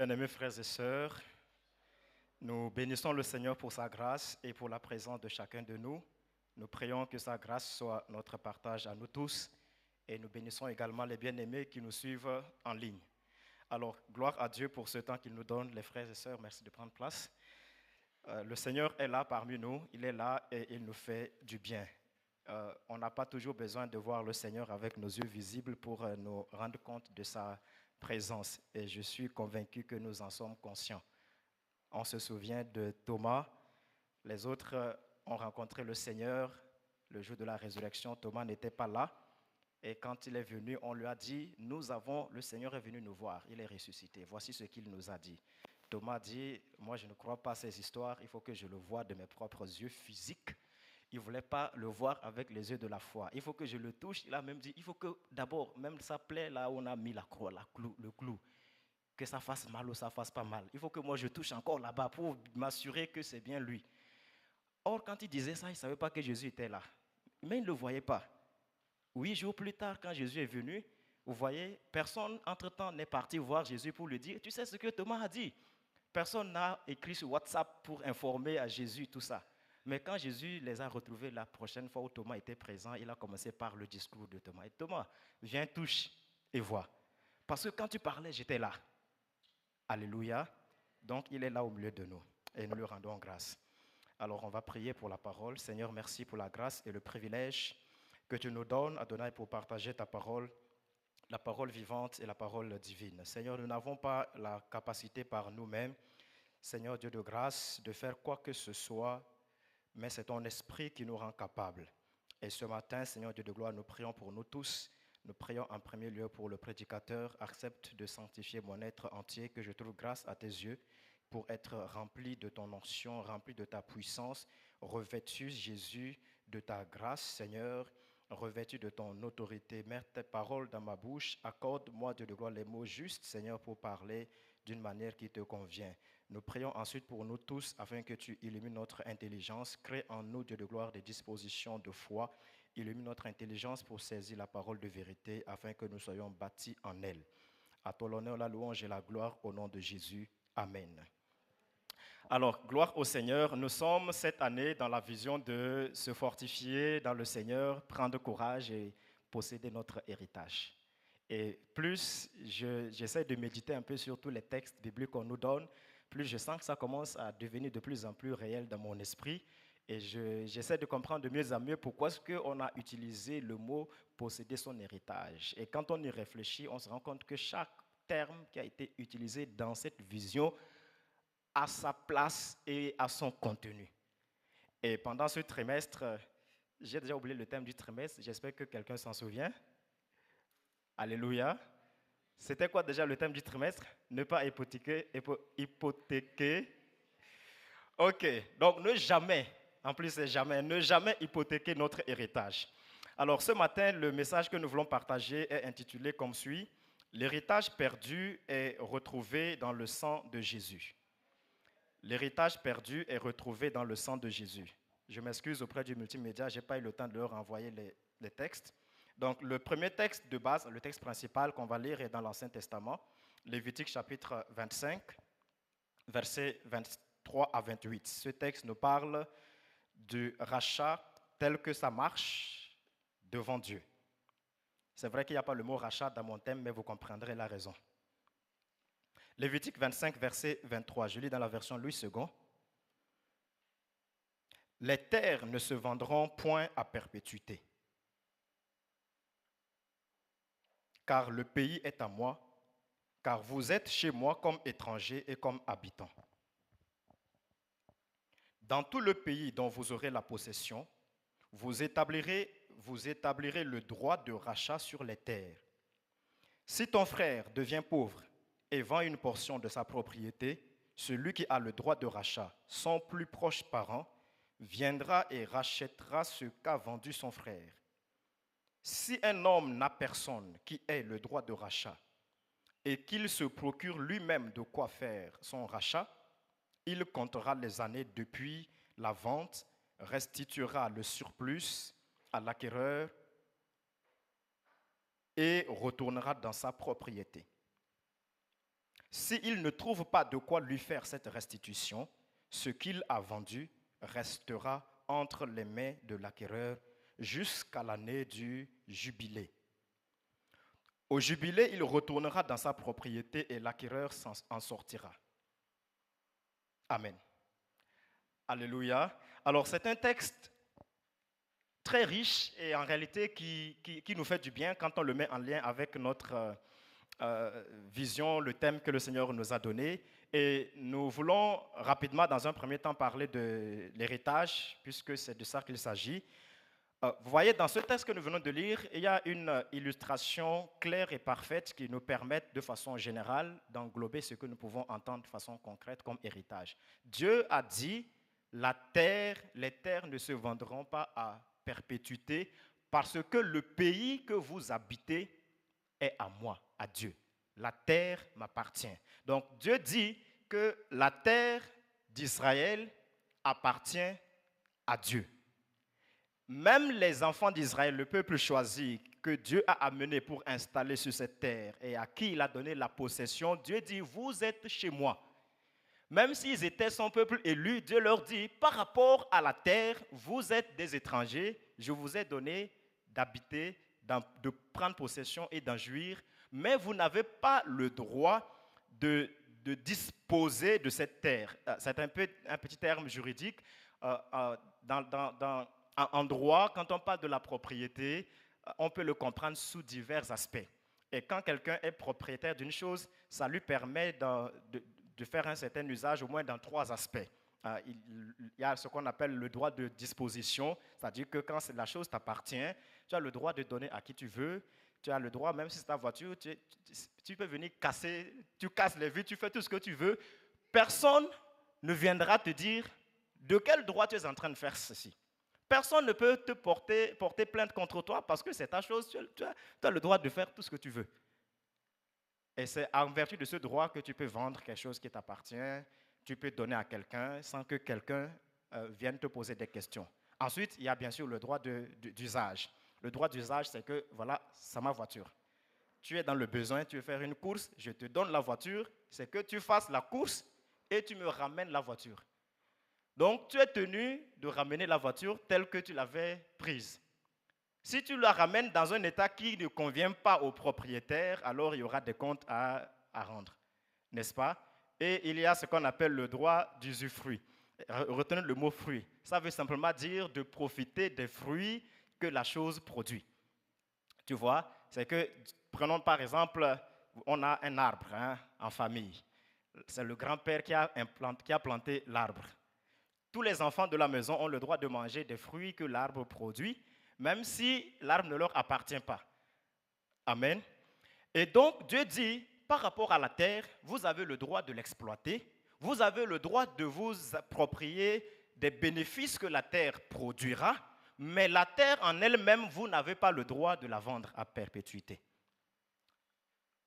Bien-aimés frères et sœurs, nous bénissons le Seigneur pour sa grâce et pour la présence de chacun de nous. Nous prions que sa grâce soit notre partage à nous tous et nous bénissons également les bien-aimés qui nous suivent en ligne. Alors, gloire à Dieu pour ce temps qu'il nous donne, les frères et sœurs, merci de prendre place. Le Seigneur est là parmi nous, il est là et il nous fait du bien. On n'a pas toujours besoin de voir le Seigneur avec nos yeux visibles pour nous rendre compte de sa présence. Et je suis convaincu que nous en sommes conscients. On se souvient de Thomas. Les autres ont rencontré le Seigneur le jour de la résurrection. Thomas n'était pas là. Et quand il est venu, on lui a dit, le Seigneur est venu nous voir, il est ressuscité. Voici ce qu'il nous a dit. Thomas dit, moi je ne crois pas à ces histoires, il faut que je le voie de mes propres yeux physiques. Il ne voulait pas le voir avec les yeux de la foi. Il faut que je le touche. Il a même dit, il faut que d'abord, même sa plaie, là où on a mis la croix, le clou, que ça fasse mal ou ça fasse pas mal. Il faut que moi je touche encore là-bas pour m'assurer que c'est bien lui. Or, quand il disait ça, il ne savait pas que Jésus était là. Mais il ne le voyait pas. 8 jours plus tard, quand Jésus est venu, vous voyez, personne entre-temps n'est parti voir Jésus pour lui dire, tu sais ce que Thomas a dit? Personne n'a écrit sur WhatsApp pour informer à Jésus tout ça. Mais quand Jésus les a retrouvés la prochaine fois où Thomas était présent, il a commencé par le discours de Thomas. Et Thomas, viens, touche et vois. Parce que quand tu parlais, j'étais là. Alléluia. Donc, il est là au milieu de nous. Et nous lui rendons grâce. Alors, on va prier pour la parole. Seigneur, merci pour la grâce et le privilège que tu nous donnes, Adonai, pour partager ta parole, la parole vivante et la parole divine. Seigneur, nous n'avons pas la capacité par nous-mêmes, Seigneur Dieu de grâce, de faire quoi que ce soit, mais c'est ton esprit qui nous rend capables. Et ce matin, Seigneur Dieu de gloire, nous prions pour nous tous. Nous prions en premier lieu pour le prédicateur. Accepte de sanctifier mon être entier, que je trouve grâce à tes yeux, pour être rempli de ton onction, rempli de ta puissance, revêtu, Jésus, de ta grâce, Seigneur, revêtu de ton autorité. Mets tes paroles dans ma bouche. Accorde-moi, Dieu de gloire, les mots justes, Seigneur, pour parler d'une manière qui te convient. Nous prions ensuite pour nous tous, afin que tu illumines notre intelligence. Crée en nous, Dieu de gloire, des dispositions de foi. Illumine notre intelligence pour saisir la parole de vérité, afin que nous soyons bâtis en elle. À toi l'honneur, la louange et la gloire, au nom de Jésus. Amen. Alors, gloire au Seigneur, nous sommes cette année dans la vision de se fortifier dans le Seigneur, prendre courage et posséder notre héritage. Et plus j'essaie de méditer un peu sur tous les textes bibliques qu'on nous donne, plus je sens que ça commence à devenir de plus en plus réel dans mon esprit. Et j'essaie de comprendre de mieux en mieux pourquoi est-ce qu'on a utilisé le mot posséder son héritage. Et quand on y réfléchit, on se rend compte que chaque terme qui a été utilisé dans cette vision à sa place et à son contenu. Et pendant ce trimestre, j'ai déjà oublié le thème du trimestre, j'espère que quelqu'un s'en souvient. Alléluia. C'était quoi déjà le thème du trimestre? Ne pas hypothéquer. Ok, donc ne jamais, en plus c'est jamais, ne jamais hypothéquer notre héritage. Alors ce matin, le message que nous voulons partager est intitulé comme suit: L'héritage perdu est retrouvé dans le sang de Jésus. L'héritage perdu est retrouvé dans le sang de Jésus. Je m'excuse auprès du multimédia, je n'ai pas eu le temps de leur envoyer les textes. Donc, le premier texte de base, le texte principal qu'on va lire est dans l'Ancien Testament, Lévitique chapitre 25, versets 23 à 28. Ce texte nous parle du rachat tel que ça marche devant Dieu. C'est vrai qu'il n'y a pas le mot rachat dans mon thème, mais vous comprendrez la raison. Lévitique 25, verset 23, je lis dans la version Louis II. Les terres ne se vendront point à perpétuité, car le pays est à moi, car vous êtes chez moi comme étrangers et comme habitants. Dans tout le pays dont vous aurez la possession, vous établirez le droit de rachat sur les terres. Si ton frère devient pauvre et vend une portion de sa propriété, celui qui a le droit de rachat, son plus proche parent, viendra et rachètera ce qu'a vendu son frère. Si un homme n'a personne qui ait le droit de rachat et qu'il se procure lui-même de quoi faire son rachat, il comptera les années depuis la vente, restituera le surplus à l'acquéreur et retournera dans sa propriété. S'il ne trouve pas de quoi lui faire cette restitution, ce qu'il a vendu restera entre les mains de l'acquéreur jusqu'à l'année du jubilé. Au jubilé, il retournera dans sa propriété et l'acquéreur en sortira. Amen. Alléluia. Alors c'est un texte très riche et en réalité qui nous fait du bien quand on le met en lien avec notre vision, le thème que le Seigneur nous a donné. Et nous voulons rapidement, dans un premier temps, parler de l'héritage, puisque c'est de ça qu'il s'agit. Vous voyez, dans ce texte que nous venons de lire, il y a une illustration claire et parfaite qui nous permet de façon générale d'englober ce que nous pouvons entendre de façon concrète comme héritage. Dieu a dit, les terres ne se vendront pas à perpétuité parce que le pays que vous habitez est à moi, à Dieu. La terre m'appartient. Donc Dieu dit que la terre d'Israël appartient à Dieu. Même les enfants d'Israël, le peuple choisi que Dieu a amené pour installer sur cette terre et à qui il a donné la possession, Dieu dit, vous êtes chez moi. Même s'ils étaient son peuple élu, Dieu leur dit, par rapport à la terre, vous êtes des étrangers, je vous ai donné d'habiter, de prendre possession et d'en jouir, mais vous n'avez pas le droit de disposer de cette terre. C'est un petit terme juridique. En droit, quand on parle de la propriété, on peut le comprendre sous divers aspects. Et quand quelqu'un est propriétaire d'une chose, ça lui permet de faire un certain usage, au moins dans 3 aspects. Il y a ce qu'on appelle le droit de disposition, c'est-à-dire que quand la chose t'appartient, tu as le droit de donner à qui tu veux, tu as le droit, même si c'est ta voiture, tu peux venir casser, tu casses les vitres, tu fais tout ce que tu veux. Personne ne viendra te dire de quel droit tu es en train de faire ceci. Personne ne peut te porter plainte contre toi parce que c'est ta chose, tu as le droit de faire tout ce que tu veux. Et c'est en vertu de ce droit que tu peux vendre quelque chose qui t'appartient, tu peux donner à quelqu'un sans que quelqu'un vienne te poser des questions. Ensuite, il y a bien sûr le droit d'usage. Le droit d'usage, c'est que, voilà, c'est ma voiture. Tu es dans le besoin, tu veux faire une course, je te donne la voiture, c'est que tu fasses la course et tu me ramènes la voiture. Donc, tu es tenu de ramener la voiture telle que tu l'avais prise. Si tu la ramènes dans un état qui ne convient pas au propriétaire, alors il y aura des comptes à rendre, n'est-ce pas? Et il y a ce qu'on appelle le droit d'usufruit. Retenez le mot fruit. Ça veut simplement dire de profiter des fruits que la chose produit. Tu vois, c'est que, prenons par exemple, on a un arbre en famille. C'est le grand-père qui a planté l'arbre. Tous les enfants de la maison ont le droit de manger des fruits que l'arbre produit, même si l'arbre ne leur appartient pas. Amen. Et donc, Dieu dit, par rapport à la terre, vous avez le droit de l'exploiter, vous avez le droit de vous approprier des bénéfices que la terre produira, mais la terre en elle-même, vous n'avez pas le droit de la vendre à perpétuité.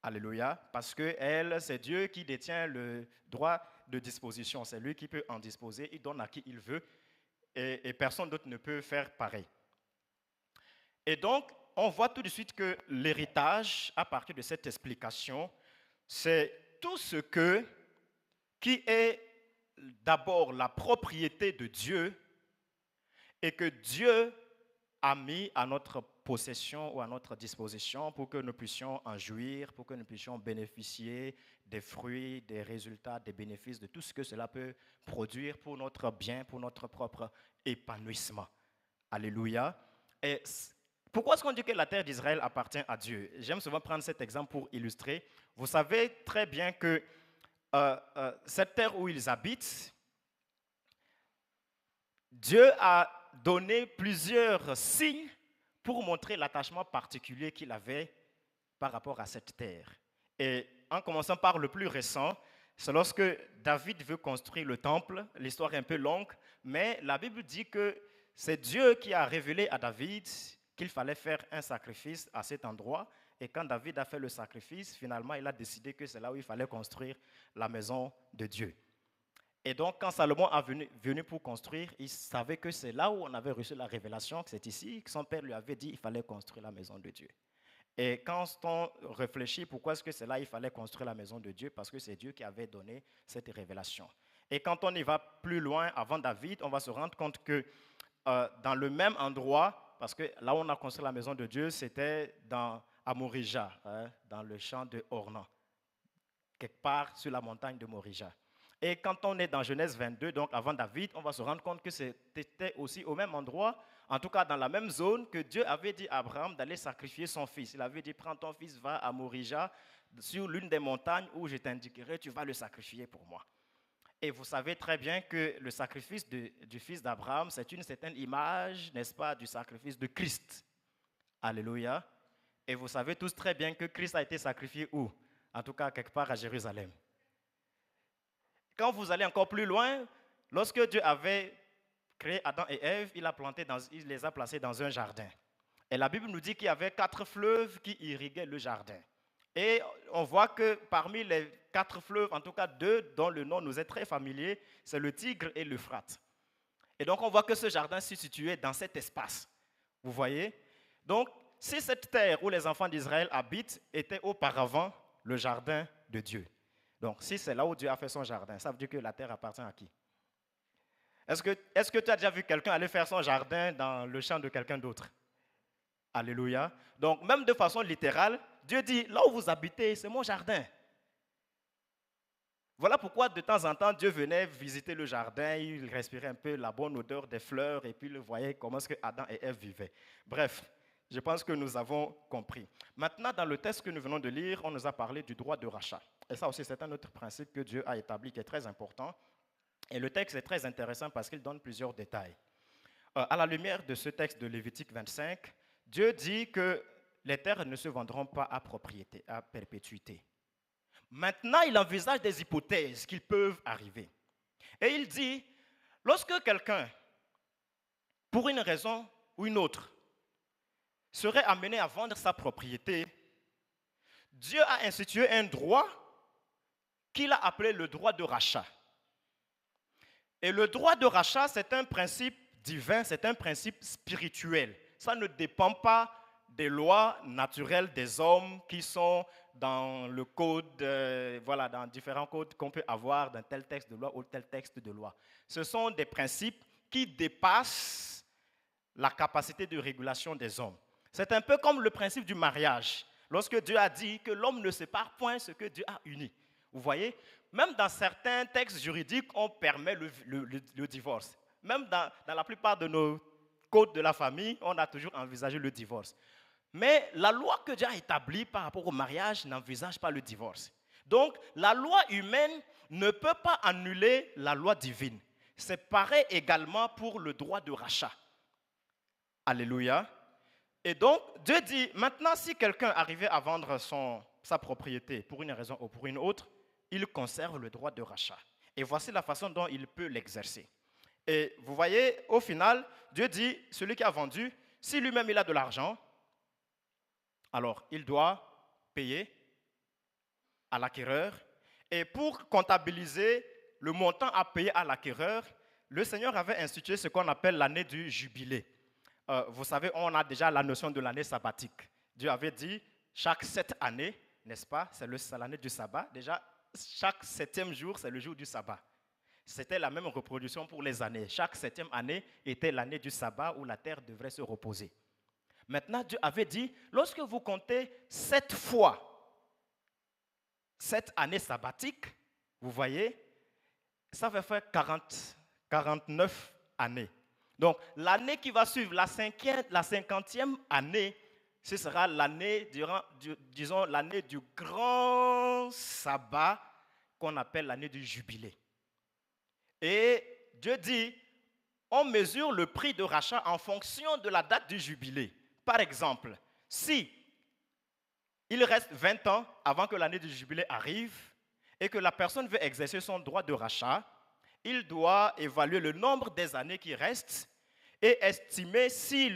Alléluia, parce que elle, c'est Dieu qui détient le droit de disposition, c'est lui qui peut en disposer, il donne à qui il veut, et personne d'autre ne peut faire pareil. Et donc, on voit tout de suite que l'héritage, à partir de cette explication, c'est tout ce qui est d'abord la propriété de Dieu et que Dieu a mis à notre possession ou à notre disposition pour que nous puissions en jouir, pour que nous puissions bénéficier des fruits, des résultats, des bénéfices, de tout ce que cela peut produire pour notre bien, pour notre propre épanouissement. Alléluia. Et pourquoi est-ce qu'on dit que la terre d'Israël appartient à Dieu? J'aime souvent prendre cet exemple pour illustrer. Vous savez très bien que cette terre où ils habitent, Dieu a donné plusieurs signes pour montrer l'attachement particulier qu'il avait par rapport à cette terre. Et en commençant par le plus récent, c'est lorsque David veut construire le temple. L'histoire est un peu longue, mais la Bible dit que c'est Dieu qui a révélé à David qu'il fallait faire un sacrifice à cet endroit. Et quand David a fait le sacrifice, finalement, il a décidé que c'est là où il fallait construire la maison de Dieu. Et donc, quand Salomon est venu pour construire, il savait que c'est là où on avait reçu la révélation, que c'est ici, que son père lui avait dit qu'il fallait construire la maison de Dieu. Et quand on réfléchit pourquoi est-ce que c'est là il fallait construire la maison de Dieu, parce que c'est Dieu qui avait donné cette révélation. Et quand on y va plus loin, avant David, on va se rendre compte que dans le même endroit, parce que là où on a construit la maison de Dieu, c'était à Morija, hein, dans le champ de Ornan, quelque part sur la montagne de Morija. Et quand on est dans Genèse 22, donc avant David, on va se rendre compte que c'était aussi au même endroit, en tout cas dans la même zone, que Dieu avait dit à Abraham d'aller sacrifier son fils. Il avait dit, prends ton fils, va à Morija, sur l'une des montagnes où je t'indiquerai, tu vas le sacrifier pour moi. Et vous savez très bien que le sacrifice du fils d'Abraham, c'est une certaine image, n'est-ce pas, du sacrifice de Christ. Alléluia. Et vous savez tous très bien que Christ a été sacrifié où? En tout cas, quelque part à Jérusalem. Quand vous allez encore plus loin, lorsque Dieu avait créé Adam et Ève, il les a placés dans un jardin. Et la Bible nous dit qu'il y avait 4 fleuves qui irriguaient le jardin. Et on voit que parmi les 4 fleuves, en tout cas 2 dont le nom nous est très familier, c'est le Tigre et l'Euphrate. Et donc on voit que ce jardin se situait dans cet espace. Vous voyez? Donc, si cette terre où les enfants d'Israël habitent était auparavant le jardin de Dieu, donc si c'est là où Dieu a fait son jardin, ça veut dire que la terre appartient à qui? Est-ce que tu as déjà vu quelqu'un aller faire son jardin dans le champ de quelqu'un d'autre? Alléluia. Donc, même de façon littérale, Dieu dit, là où vous habitez, c'est mon jardin. Voilà pourquoi de temps en temps, Dieu venait visiter le jardin, il respirait un peu la bonne odeur des fleurs et puis il voyait comment est-ce que Adam et Ève vivaient. Bref, je pense que nous avons compris. Maintenant, dans le texte que nous venons de lire, on nous a parlé du droit de rachat. Et ça aussi, c'est un autre principe que Dieu a établi qui est très important. Et le texte est très intéressant parce qu'il donne plusieurs détails. À la lumière de ce texte de Lévitique 25, Dieu dit que les terres ne se vendront pas à propriété, à perpétuité. Maintenant, il envisage des hypothèses qui peuvent arriver. Et il dit, lorsque quelqu'un, pour une raison ou une autre, serait amené à vendre sa propriété, Dieu a institué un droit qu'il a appelé le droit de rachat. Et le droit de rachat, c'est un principe divin, c'est un principe spirituel. Ça ne dépend pas des lois naturelles des hommes qui sont dans le code, voilà, dans différents codes qu'on peut avoir dans tel texte de loi ou tel texte de loi. Ce sont des principes qui dépassent la capacité de régulation des hommes. C'est un peu comme le principe du mariage. Lorsque Dieu a dit que l'homme ne sépare point ce que Dieu a uni. Vous voyez, même dans certains textes juridiques, on permet le divorce. Même dans la plupart de nos codes de la famille, on a toujours envisagé le divorce. Mais la loi que Dieu a établie par rapport au mariage n'envisage pas le divorce. Donc, la loi humaine ne peut pas annuler la loi divine. C'est pareil également pour le droit de rachat. Alléluia. Et donc, Dieu dit, maintenant, si quelqu'un arrivait à vendre sa propriété pour une raison ou pour une autre, il conserve le droit de rachat. Et voici la façon dont il peut l'exercer. Et vous voyez, au final, Dieu dit, celui qui a vendu, si lui-même il a de l'argent, alors il doit payer à l'acquéreur. Et pour comptabiliser le montant à payer à l'acquéreur, le Seigneur avait institué ce qu'on appelle l'année du jubilé. Vous savez, on a déjà la notion de l'année sabbatique. Dieu avait dit, chaque 7 années, n'est-ce pas, c'est l'année du sabbat. Déjà, chaque 7e jour, c'est le jour du sabbat. C'était la même reproduction pour les années. Chaque 7e année était l'année du sabbat où la terre devrait se reposer. Maintenant, Dieu avait dit, lorsque vous comptez 7 fois cette année sabbatique, vous voyez, ça va faire 49 années. Donc, l'année qui va suivre, la 50e année, ce sera l'année, disons, l'année du grand sabbat qu'on appelle l'année du jubilé. Et Dieu dit, on mesure le prix de rachat en fonction de la date du jubilé. Par exemple, si il reste 20 ans avant que l'année du jubilé arrive et que la personne veut exercer son droit de rachat, il doit évaluer le nombre des années qui restent et estimer si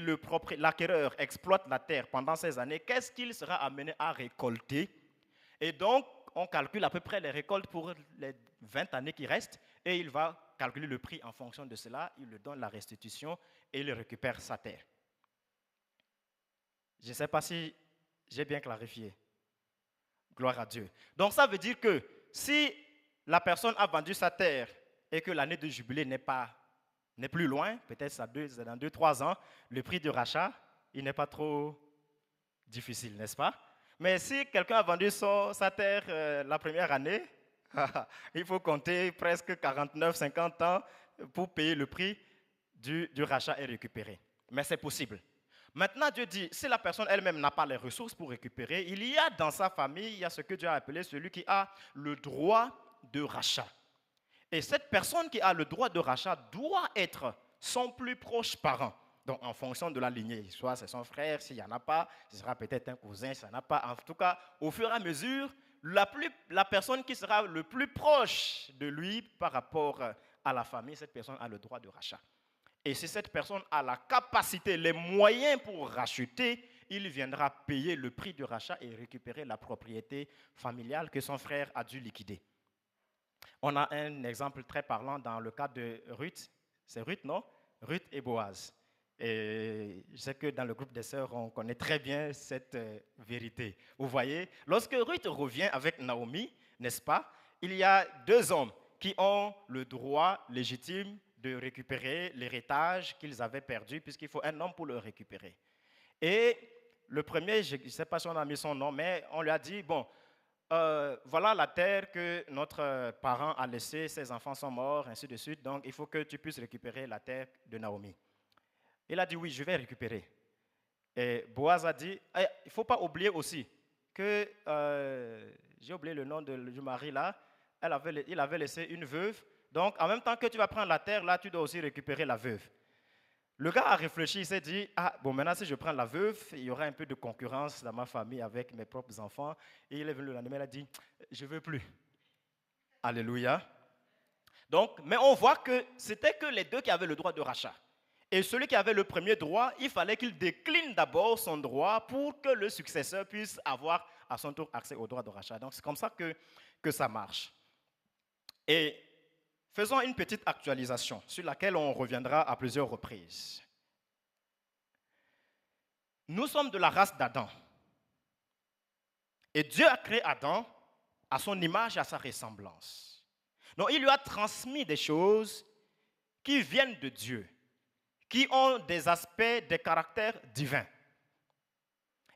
l'acquéreur exploite la terre pendant ces années, qu'est-ce qu'il sera amené à récolter. Et donc, on calcule à peu près les récoltes pour les 20 années qui restent et il va calculer le prix en fonction de cela, il lui donne la restitution et il récupère sa terre. Je ne sais pas si J'ai bien clarifié. Gloire à Dieu. Donc ça veut dire que si la personne a vendu sa terre et que l'année de jubilé n'est plus loin, peut-être dans 2-3 ans, le prix du rachat, il n'est pas trop difficile, n'est-ce pas? Mais si quelqu'un a vendu sa terre la première année, il faut compter presque 49-50 ans pour payer le prix du rachat et récupérer. Mais c'est possible. Maintenant, Dieu dit, si la personne elle-même n'a pas les ressources pour récupérer, il y a dans sa famille, il y a ce que Dieu a appelé celui qui a le droit de rachat. Et cette personne qui a le droit de rachat doit être son plus proche parent. Donc, en fonction de la lignée, soit c'est son frère, s'il n'y en a pas, ce sera peut-être un cousin, s'il n'y en a pas. En tout cas, au fur et à mesure, la personne qui sera le plus proche de lui par rapport à la famille, cette personne a le droit de rachat. Et si cette personne a la capacité, les moyens pour racheter, il viendra payer le prix du rachat et récupérer la propriété familiale que son frère a dû liquider. On a un exemple très parlant dans le cas de Ruth. C'est Ruth, non? Ruth et Boaz. Et je sais que dans le groupe des sœurs, on connaît très bien cette vérité. Vous voyez, lorsque Ruth revient avec Naomi, n'est-ce pas? Il y a 2 hommes qui ont le droit légitime de récupérer l'héritage qu'ils avaient perdu, puisqu'il faut un homme pour le récupérer. Et le premier, je ne sais pas si on a mis son nom, mais on lui a dit, bon, voilà la terre que notre parent a laissée, ses enfants sont morts, ainsi de suite, donc il faut que tu puisses récupérer la terre de Naomi. Il a dit, oui, je vais récupérer. Et Boaz a dit, il ne faut pas oublier aussi que, j'ai oublié le nom du mari là, il avait laissé une veuve. Donc, en même temps que tu vas prendre la terre, là, tu dois aussi récupérer la veuve. Le gars a réfléchi, il s'est dit, bon, maintenant, si je prends la veuve, il y aura un peu de concurrence dans ma famille avec mes propres enfants. Et il est venu le lendemain, il a dit, je ne veux plus. Alléluia. Donc, mais on voit que c'était que les deux qui avaient le droit de rachat. Et celui qui avait le premier droit, il fallait qu'il décline d'abord son droit pour que le successeur puisse avoir à son tour accès au droit de rachat. Donc, c'est comme ça que ça marche. Et faisons une petite actualisation sur laquelle on reviendra à plusieurs reprises. Nous sommes de la race d'Adam. Et Dieu a créé Adam à son image et à sa ressemblance. Donc il lui a transmis des choses qui viennent de Dieu, qui ont des aspects, des caractères divins.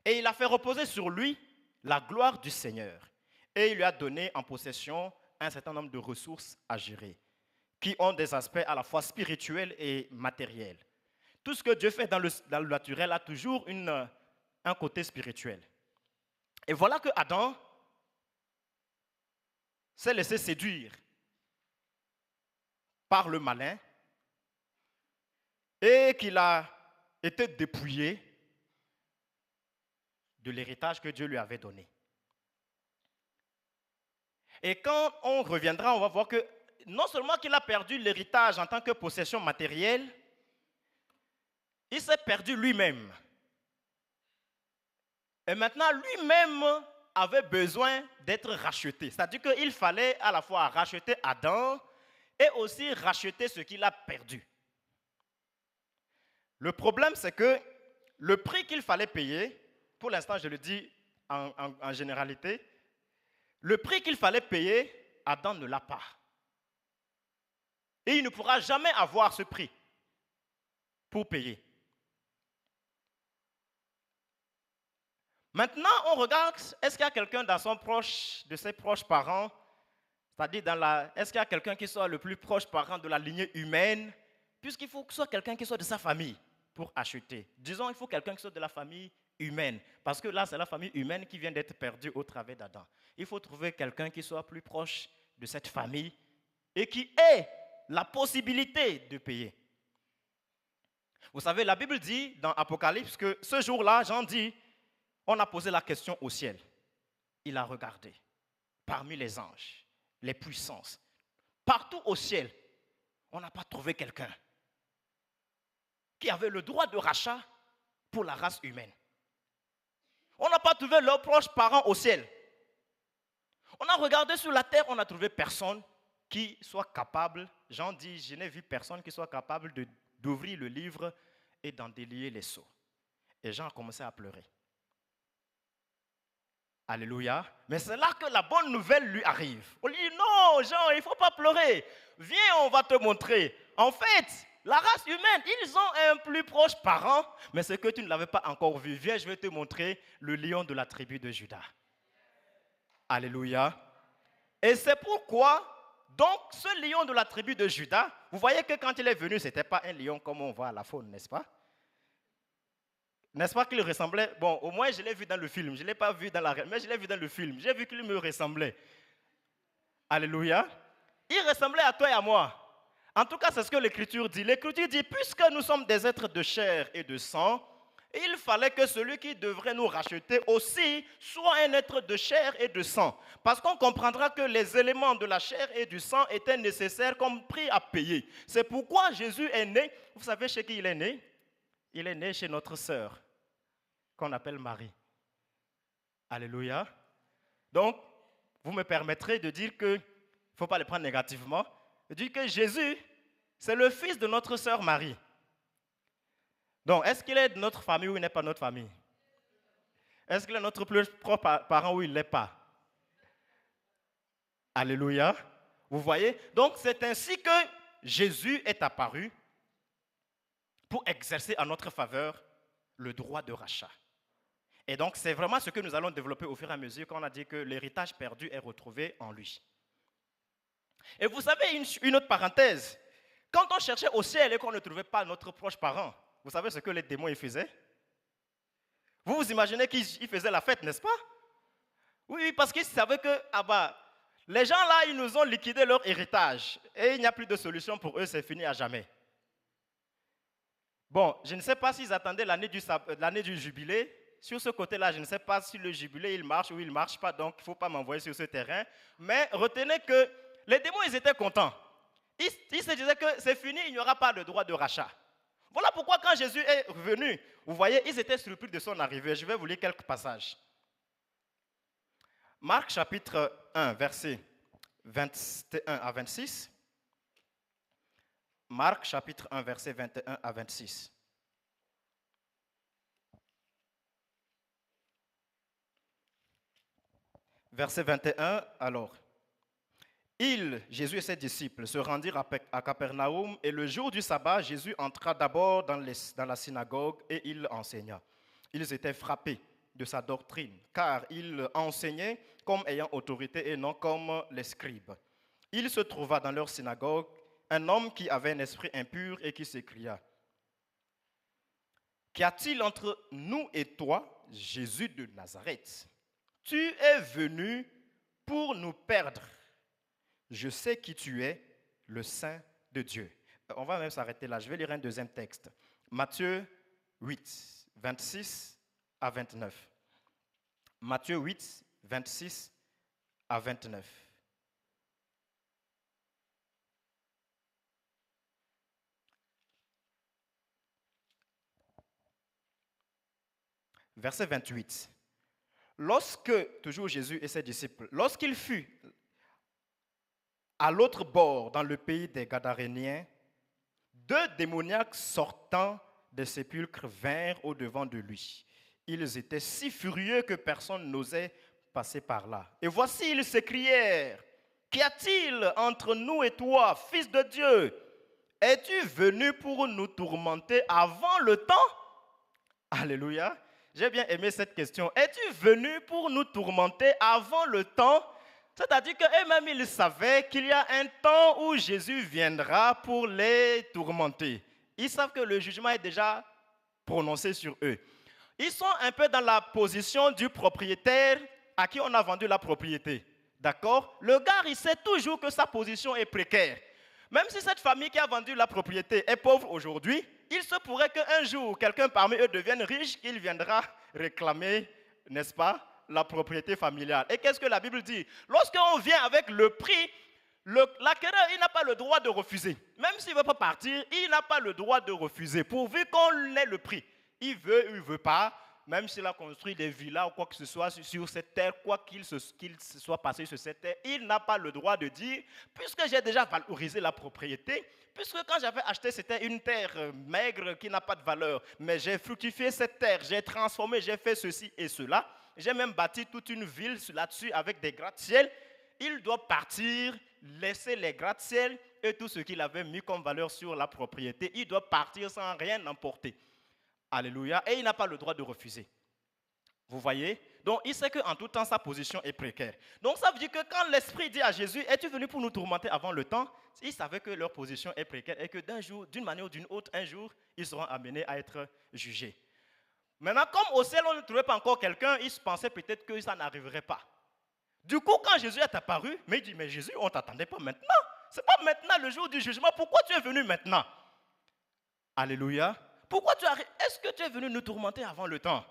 Et il a fait reposer sur lui la gloire du Seigneur. Et il lui a donné en possession un certain nombre de ressources à gérer, qui ont des aspects à la fois spirituels et matériels. Tout ce que Dieu fait dans le naturel a toujours un côté spirituel. Et voilà que Adam s'est laissé séduire par le malin et qu'il a été dépouillé de l'héritage que Dieu lui avait donné. Et quand on reviendra, on va voir que non seulement qu'il a perdu l'héritage en tant que possession matérielle, il s'est perdu lui-même. Et maintenant, lui-même avait besoin d'être racheté. C'est-à-dire qu'il fallait à la fois racheter Adam et aussi racheter ce qu'il a perdu. Le problème, c'est que le prix qu'il fallait payer, pour l'instant je le dis en généralité, le prix qu'il fallait payer, Adam ne l'a pas. Et il ne pourra jamais avoir ce prix pour payer. Maintenant, on regarde, est-ce qu'il y a quelqu'un de ses proches parents, c'est-à-dire est-ce qu'il y a quelqu'un qui soit le plus proche parent de la lignée humaine, puisqu'il faut que ce soit quelqu'un qui soit de sa famille pour acheter. Disons, il faut quelqu'un qui soit de la famille humaine, parce que là, c'est la famille humaine qui vient d'être perdue au travers d'Adam. Il faut trouver quelqu'un qui soit plus proche de cette famille et qui ait la possibilité de payer. Vous savez, la Bible dit dans Apocalypse que ce jour-là, Jean dit, on a posé la question au ciel. Il a regardé parmi les anges, les puissances. Partout au ciel, on n'a pas trouvé quelqu'un qui avait le droit de rachat pour la race humaine. On n'a pas trouvé leurs proches parents au ciel. On a regardé sur la terre, on n'a trouvé personne qui soit capable, Jean dit, je n'ai vu personne qui soit capable d'ouvrir le livre et d'en délier les sceaux. Et Jean a commencé à pleurer. Alléluia. Mais c'est là que la bonne nouvelle lui arrive. On lui dit, non, Jean, il ne faut pas pleurer. Viens, on va te montrer. En fait, la race humaine, ils ont un plus proche parent, mais c'est que tu ne l'avais pas encore vu. Viens, je vais te montrer le lion de la tribu de Juda. Alléluia. Et c'est pourquoi, donc, ce lion de la tribu de Juda, vous voyez que quand il est venu, ce n'était pas un lion comme on voit à la faune, n'est-ce pas? N'est-ce pas qu'il ressemblait? Bon, au moins je l'ai vu dans le film. Je ne l'ai pas vu dans la réalité, mais je l'ai vu dans le film. J'ai vu qu'il me ressemblait. Alléluia. Il ressemblait à toi et à moi. En tout cas, c'est ce que l'Écriture dit. L'Écriture dit, puisque nous sommes des êtres de chair et de sang, il fallait que celui qui devrait nous racheter aussi soit un être de chair et de sang. Parce qu'on comprendra que les éléments de la chair et du sang étaient nécessaires comme prix à payer. C'est pourquoi Jésus est né. Vous savez chez qui il est né? Il est né chez notre sœur, qu'on appelle Marie. Alléluia. Donc, vous me permettrez de dire que, il ne faut pas le prendre négativement, de dire que Jésus, c'est le fils de notre sœur Marie. Donc, est-ce qu'il est de notre famille ou il n'est pas de notre famille? Est-ce qu'il est notre plus propre parent ou il ne l'est pas? Alléluia. Vous voyez? Donc, c'est ainsi que Jésus est apparu pour exercer en notre faveur le droit de rachat. Et donc, c'est vraiment ce que nous allons développer au fur et à mesure quand on a dit que l'héritage perdu est retrouvé en lui. Et vous savez, une autre parenthèse, quand on cherchait au ciel et qu'on ne trouvait pas notre proche parent, vous savez ce que les démons y faisaient? Vous vous imaginez qu'ils faisaient la fête, n'est-ce pas? Oui, parce qu'ils savaient que les gens là, ils nous ont liquidé leur héritage et il n'y a plus de solution pour eux, c'est fini à jamais. Bon, je ne sais pas s'ils attendaient l'année du jubilé. Sur ce côté-là, je ne sais pas si le jubilé, il marche ou il ne marche pas, donc il ne faut pas m'envoyer sur ce terrain. Mais retenez que les démons, ils étaient contents. Ils se disaient que c'est fini, il n'y aura pas de droit de rachat. Voilà pourquoi quand Jésus est venu, vous voyez, ils étaient surpris de son arrivée. Je vais vous lire quelques passages. Marc chapitre 1, versets 21 à 26. Marc chapitre 1, versets 21 à 26. Verset 21, alors. Jésus et ses disciples, se rendirent à Capernaum et le jour du sabbat, Jésus entra d'abord dans la synagogue et il enseigna. Ils étaient frappés de sa doctrine, car il enseignait comme ayant autorité et non comme les scribes. Il se trouva dans leur synagogue un homme qui avait un esprit impur et qui s'écria: « Qu'y a-t-il entre nous et toi, Jésus de Nazareth? Tu es venu pour nous perdre. Je sais qui tu es, le Saint de Dieu. » On va même s'arrêter là. Je vais lire un deuxième texte. Matthieu 8, 26 à 29. Matthieu 8, 26 à 29. Verset 28. Toujours Jésus et ses disciples, lorsqu'il fut à l'autre bord, dans le pays des Gadaréniens, 2 démoniaques sortant des sépulcres vinrent au-devant de lui. Ils étaient si furieux que personne n'osait passer par là. Et voici, ils s'écrièrent: « Qu'y a-t-il entre nous et toi, Fils de Dieu? Es-tu venu pour nous tourmenter avant le temps? » Alléluia. J'ai bien aimé cette question. Es-tu venu pour nous tourmenter avant le temps? C'est-à-dire qu'eux-mêmes, ils savaient qu'il y a un temps où Jésus viendra pour les tourmenter. Ils savent que le jugement est déjà prononcé sur eux. Ils sont un peu dans la position du propriétaire à qui on a vendu la propriété. D'accord? Le gars, il sait toujours que sa position est précaire. Même si cette famille qui a vendu la propriété est pauvre aujourd'hui, il se pourrait qu'un jour, quelqu'un parmi eux devienne riche, il viendra réclamer, n'est-ce pas, la propriété familiale. Et qu'est-ce que la Bible dit? Lorsqu'on vient avec le prix, l'acquéreur, il n'a pas le droit de refuser. Même s'il ne veut pas partir, il n'a pas le droit de refuser, pourvu qu'on ait le prix. Il veut ou il ne veut pas, même s'il a construit des villas ou quoi que ce soit sur cette terre, quoi qu'il se soit passé sur cette terre, il n'a pas le droit de dire, puisque j'ai déjà valorisé la propriété, puisque quand j'avais acheté, c'était une terre maigre qui n'a pas de valeur, mais j'ai fructifié cette terre, j'ai transformé, j'ai fait ceci et cela. j'ai même bâti toute une ville là-dessus avec des gratte-ciel. Il doit partir, laisser les gratte-ciel et tout ce qu'il avait mis comme valeur sur la propriété. Il doit partir sans rien emporter. Alléluia. Et il n'a pas le droit de refuser. Vous voyez? Donc, il sait qu'en tout temps, sa position est précaire. Donc, ça veut dire que quand l'Esprit dit à Jésus, es-tu venu pour nous tourmenter avant le temps? Il savait que leur position est précaire et que d'un jour, d'une manière ou d'une autre, un jour, ils seront amenés à être jugés. Maintenant, comme au ciel, on ne trouvait pas encore quelqu'un, ils pensaient peut-être que ça n'arriverait pas. Du coup, quand Jésus est apparu, mais il dit, mais Jésus, on ne t'attendait pas maintenant. Ce n'est pas maintenant le jour du jugement. Pourquoi tu es venu maintenant? Alléluia. Pourquoi tu arrives? Est-ce que tu es venu nous tourmenter avant le temps?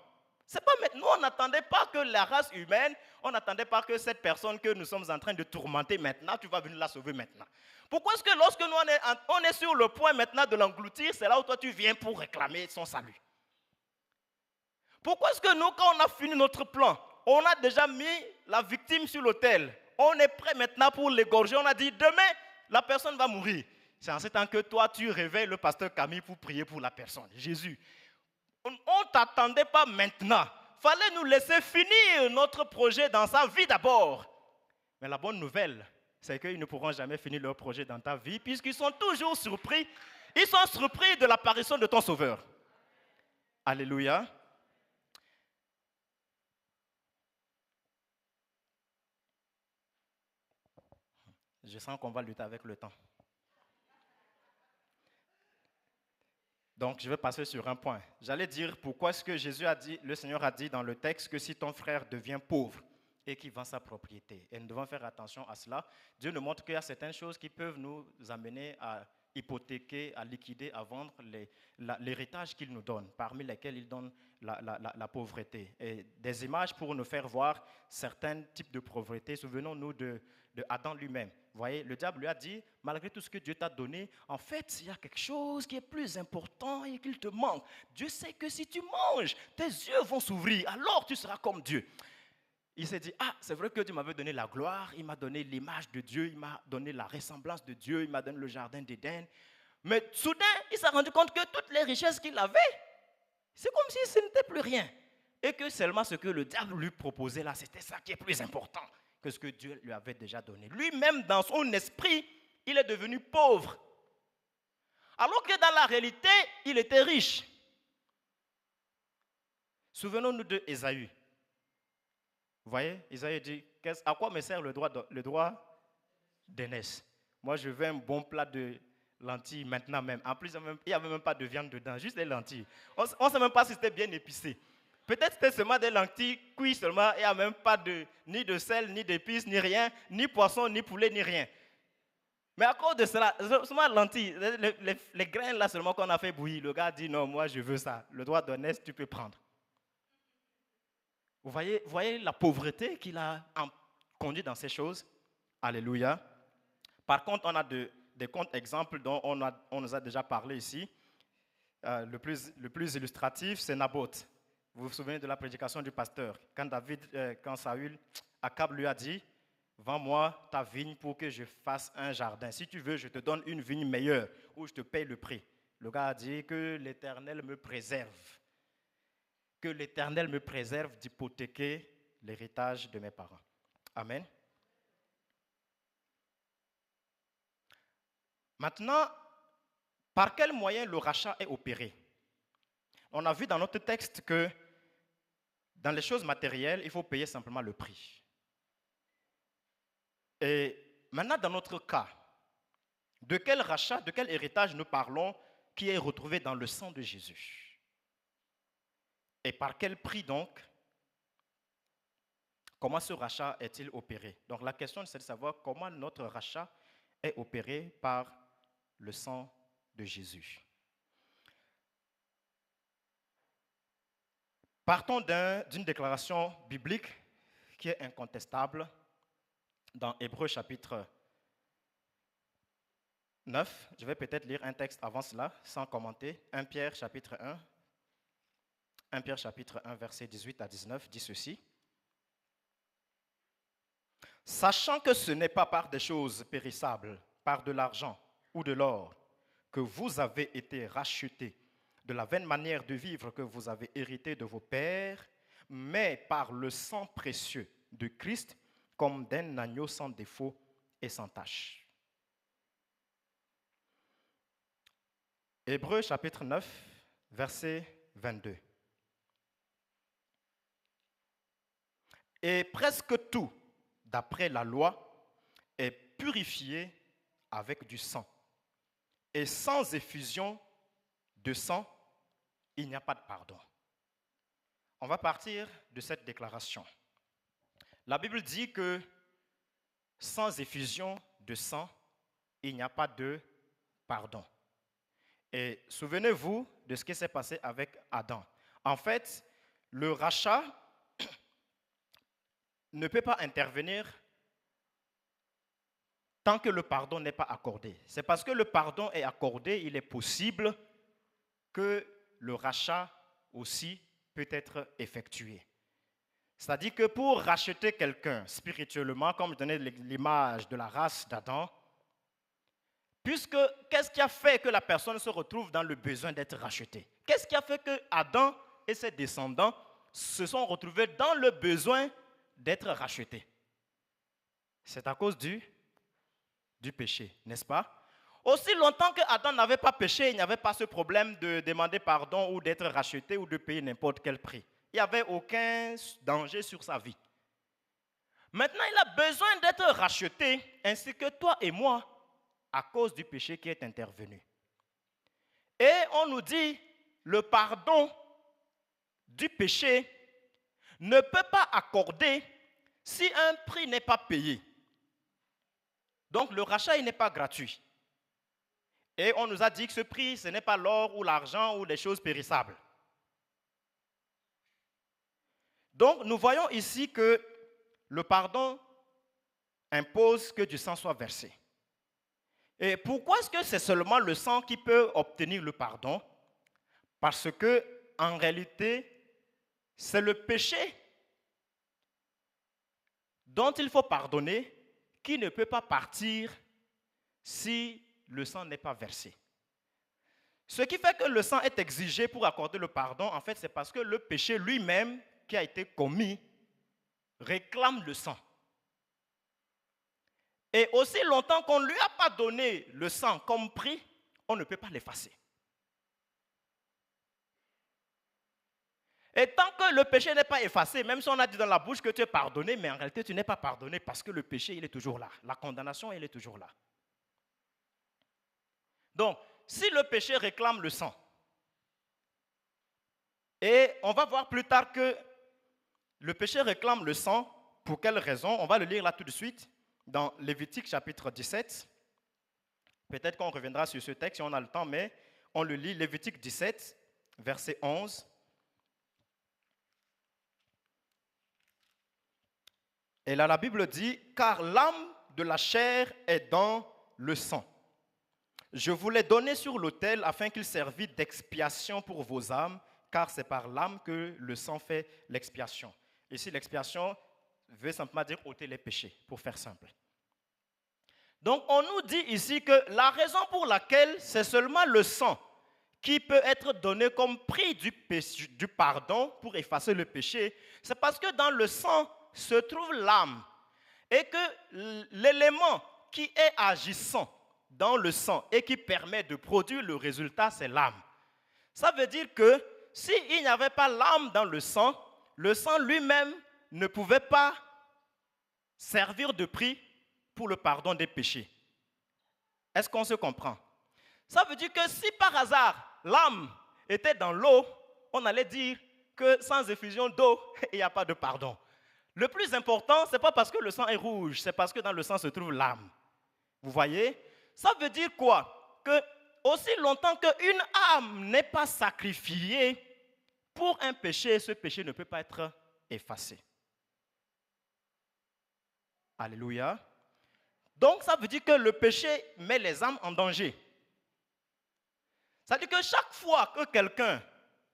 C'est pas maintenant. Nous, on n'attendait pas que la race humaine, on n'attendait pas que cette personne que nous sommes en train de tourmenter maintenant, tu vas venir la sauver maintenant. Pourquoi est-ce que lorsque nous, on est sur le point maintenant de l'engloutir, c'est là où toi tu viens pour réclamer son salut? Pourquoi est-ce que nous, quand on a fini notre plan, on a déjà mis la victime sur l'autel, on est prêt maintenant pour l'égorger, on a dit demain, la personne va mourir. C'est en ce temps que toi, tu réveilles le pasteur Camille pour prier pour la personne, Jésus. On ne t'attendait pas maintenant. Il fallait nous laisser finir notre projet dans sa vie d'abord. Mais la bonne nouvelle, c'est qu'ils ne pourront jamais finir leur projet dans ta vie puisqu'ils sont toujours surpris. Ils sont surpris de l'apparition de ton Sauveur. Alléluia. Je sens qu'on va lutter avec le temps. Donc, je vais passer sur un point. J'allais dire pourquoi est-ce que Jésus a dit, le Seigneur a dit dans le texte que si ton frère devient pauvre et qu'il vend sa propriété, et nous devons faire attention à cela. Dieu nous montre qu'il y a certaines choses qui peuvent nous amener à hypothéquer, à liquider, à vendre l'héritage qu'il nous donne, parmi lesquels il donne la pauvreté. Et des images pour nous faire voir certains types de pauvreté. Souvenons-nous de Adam lui-même. Vous voyez, le diable lui a dit, malgré tout ce que Dieu t'a donné, en fait, il y a quelque chose qui est plus important et qu'il te manque. Dieu sait que si tu manges, tes yeux vont s'ouvrir, alors tu seras comme Dieu. Il s'est dit, c'est vrai que Dieu m'avait donné la gloire, il m'a donné l'image de Dieu, il m'a donné la ressemblance de Dieu, il m'a donné le jardin d'Éden. Mais soudain, il s'est rendu compte que toutes les richesses qu'il avait, c'est comme si ce n'était plus rien. Et que seulement ce que le diable lui proposait là, c'était ça qui est plus important que ce que Dieu lui avait déjà donné. Lui-même, dans son esprit, il est devenu pauvre. Alors que dans la réalité, il était riche. Souvenons-nous de Ésaü. Vous voyez, Isaïe dit, à quoi me sert le droit d'aînesse? Moi, je veux un bon plat de lentilles maintenant même. En plus, il n'y avait même pas de viande dedans, juste des lentilles. On ne sait même pas si c'était bien épicé. Peut-être c'était seulement des lentilles cuites seulement, il n'y a même pas ni de sel, ni d'épices, ni rien, ni poisson, ni poulet, ni rien. Mais à cause de cela, seulement lentilles, les grains là seulement qu'on a fait bouillir, le gars dit non, moi je veux ça. Le droit d'aînesse, tu peux prendre. Vous voyez la pauvreté qu'il a conduit dans ces choses? Alléluia. Par contre, on a des contre-exemples dont on nous a déjà parlé ici. Le plus illustratif, c'est Naboth. Vous vous souvenez de la prédication du pasteur? Quand Saül, Akab lui a dit, vends-moi ta vigne pour que je fasse un jardin. Si tu veux, je te donne une vigne meilleure où je te paye le prix. Le gars a dit que l'Éternel me préserve. Que l'Éternel me préserve d'hypothéquer l'héritage de mes parents. Amen. Maintenant, par quel moyen le rachat est opéré? On a vu dans notre texte que dans les choses matérielles, il faut payer simplement le prix. Et maintenant, dans notre cas, de quel rachat, de quel héritage nous parlons qui est retrouvé dans le sang de Jésus? Et par quel prix donc? Comment ce rachat est-il opéré? Donc la question, c'est de savoir comment notre rachat est opéré par le sang de Jésus. Partons d'une déclaration biblique qui est incontestable dans Hébreux chapitre 9. Je vais peut-être lire un texte avant cela, sans commenter. 1 Pierre chapitre 1. 1 Pierre chapitre 1, verset 18 à 19 dit ceci. Sachant que ce n'est pas par des choses périssables, par de l'argent ou de l'or, que vous avez été rachetés de la vaine manière de vivre que vous avez hérité de vos pères, mais par le sang précieux de Christ, comme d'un agneau sans défaut et sans tache. Hébreux chapitre 9, verset 22. Et presque tout, d'après la loi, est purifié avec du sang. Et sans effusion de sang, il n'y a pas de pardon. On va partir de cette déclaration. La Bible dit que sans effusion de sang, il n'y a pas de pardon. Et souvenez-vous de ce qui s'est passé avec Adam. En fait, le rachat ne peut pas intervenir tant que le pardon n'est pas accordé. C'est parce que le pardon est accordé, il est possible que le rachat aussi peut être effectué. C'est-à-dire que pour racheter quelqu'un spirituellement, comme je donnais l'image de la race d'Adam, puisque qu'est-ce qui a fait que la personne se retrouve dans le besoin d'être rachetée? Qu'est-ce qui a fait que Adam et ses descendants se sont retrouvés dans le besoin d'être rachetés? C'est à cause du péché, n'est-ce pas? Aussi longtemps que Adam n'avait pas péché, il n'y avait pas ce problème de demander pardon ou d'être racheté ou de payer n'importe quel prix. Il n'y avait aucun danger sur sa vie. Maintenant, il a besoin d'être racheté, ainsi que toi et moi, à cause du péché qui est intervenu. Et on nous dit, le pardon du péché ne peut pas accorder si un prix n'est pas payé. Donc le rachat, il n'est pas gratuit. Et on nous a dit que ce prix, ce n'est pas l'or ou l'argent ou des choses périssables. Donc nous voyons ici que le pardon impose que du sang soit versé. Et pourquoi est-ce que c'est seulement le sang qui peut obtenir le pardon? Parce que, en réalité, c'est le péché dont il faut pardonner qui ne peut pas partir si le sang n'est pas versé. Ce qui fait que le sang est exigé pour accorder le pardon, en fait, c'est parce que le péché lui-même qui a été commis réclame le sang. Et aussi longtemps qu'on ne lui a pas donné le sang comme prix, on ne peut pas l'effacer. Et tant que le péché n'est pas effacé, même si on a dit dans la bouche que tu es pardonné, mais en réalité tu n'es pas pardonné parce que le péché il est toujours là. La condamnation elle est toujours là. Donc, si le péché réclame le sang, et on va voir plus tard que le péché réclame le sang, pour quelle raison? On va le lire là tout de suite. Dans Lévitique chapitre 17, peut-être qu'on reviendra sur ce texte si on a le temps, mais on le lit, Lévitique 17, verset 11. Et là, la Bible dit, « Car l'âme de la chair est dans le sang. Je vous l'ai donné sur l'autel afin qu'il servît d'expiation pour vos âmes, car c'est par l'âme que le sang fait l'expiation. » Ici, l'expiation veut simplement dire ôter les péchés, pour faire simple. Donc, on nous dit ici que la raison pour laquelle c'est seulement le sang qui peut être donné comme prix du pardon pour effacer le péché, c'est parce que dans le sang se trouve l'âme et que l'élément qui est agissant dans le sang et qui permet de produire le résultat, c'est l'âme. Ça veut dire que s'il n'y avait pas l'âme dans le sang lui-même ne pouvait pas servir de prix pour le pardon des péchés. Est-ce qu'on se comprend? Ça veut dire que si par hasard l'âme était dans l'eau, on allait dire que sans effusion d'eau, il n'y a pas de pardon. Le plus important, ce n'est pas parce que le sang est rouge, c'est parce que dans le sang se trouve l'âme. Vous voyez? Ça veut dire quoi? Que aussi longtemps qu'une âme n'est pas sacrifiée pour un péché, ce péché ne peut pas être effacé. Alléluia. Donc ça veut dire que le péché met les âmes en danger. Ça veut dire que chaque fois que quelqu'un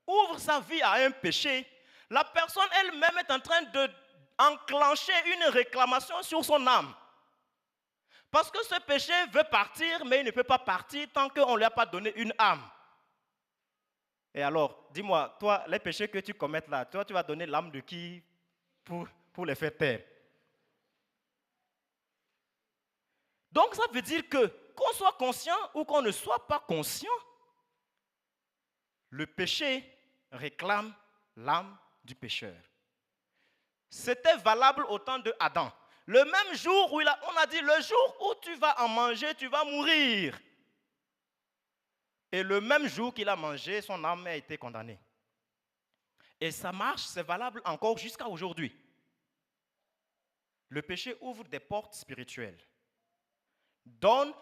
ouvre sa vie à un péché, la personne elle-même est en train d'enclencher une réclamation sur son âme. Parce que ce péché veut partir, mais il ne peut pas partir tant qu'on ne lui a pas donné une âme. Et alors, dis-moi, toi, les péchés que tu commets là, toi, tu vas donner l'âme de qui pour les faire taire? Donc, ça veut dire que, qu'on soit conscient ou qu'on ne soit pas conscient, le péché réclame l'âme du pécheur. C'était valable au temps de Adam. Le même jour où on a dit, le jour où tu vas en manger, tu vas mourir. Et le même jour qu'il a mangé, son âme a été condamnée. Et ça marche, c'est valable encore jusqu'à aujourd'hui. Le péché ouvre des portes spirituelles. Donne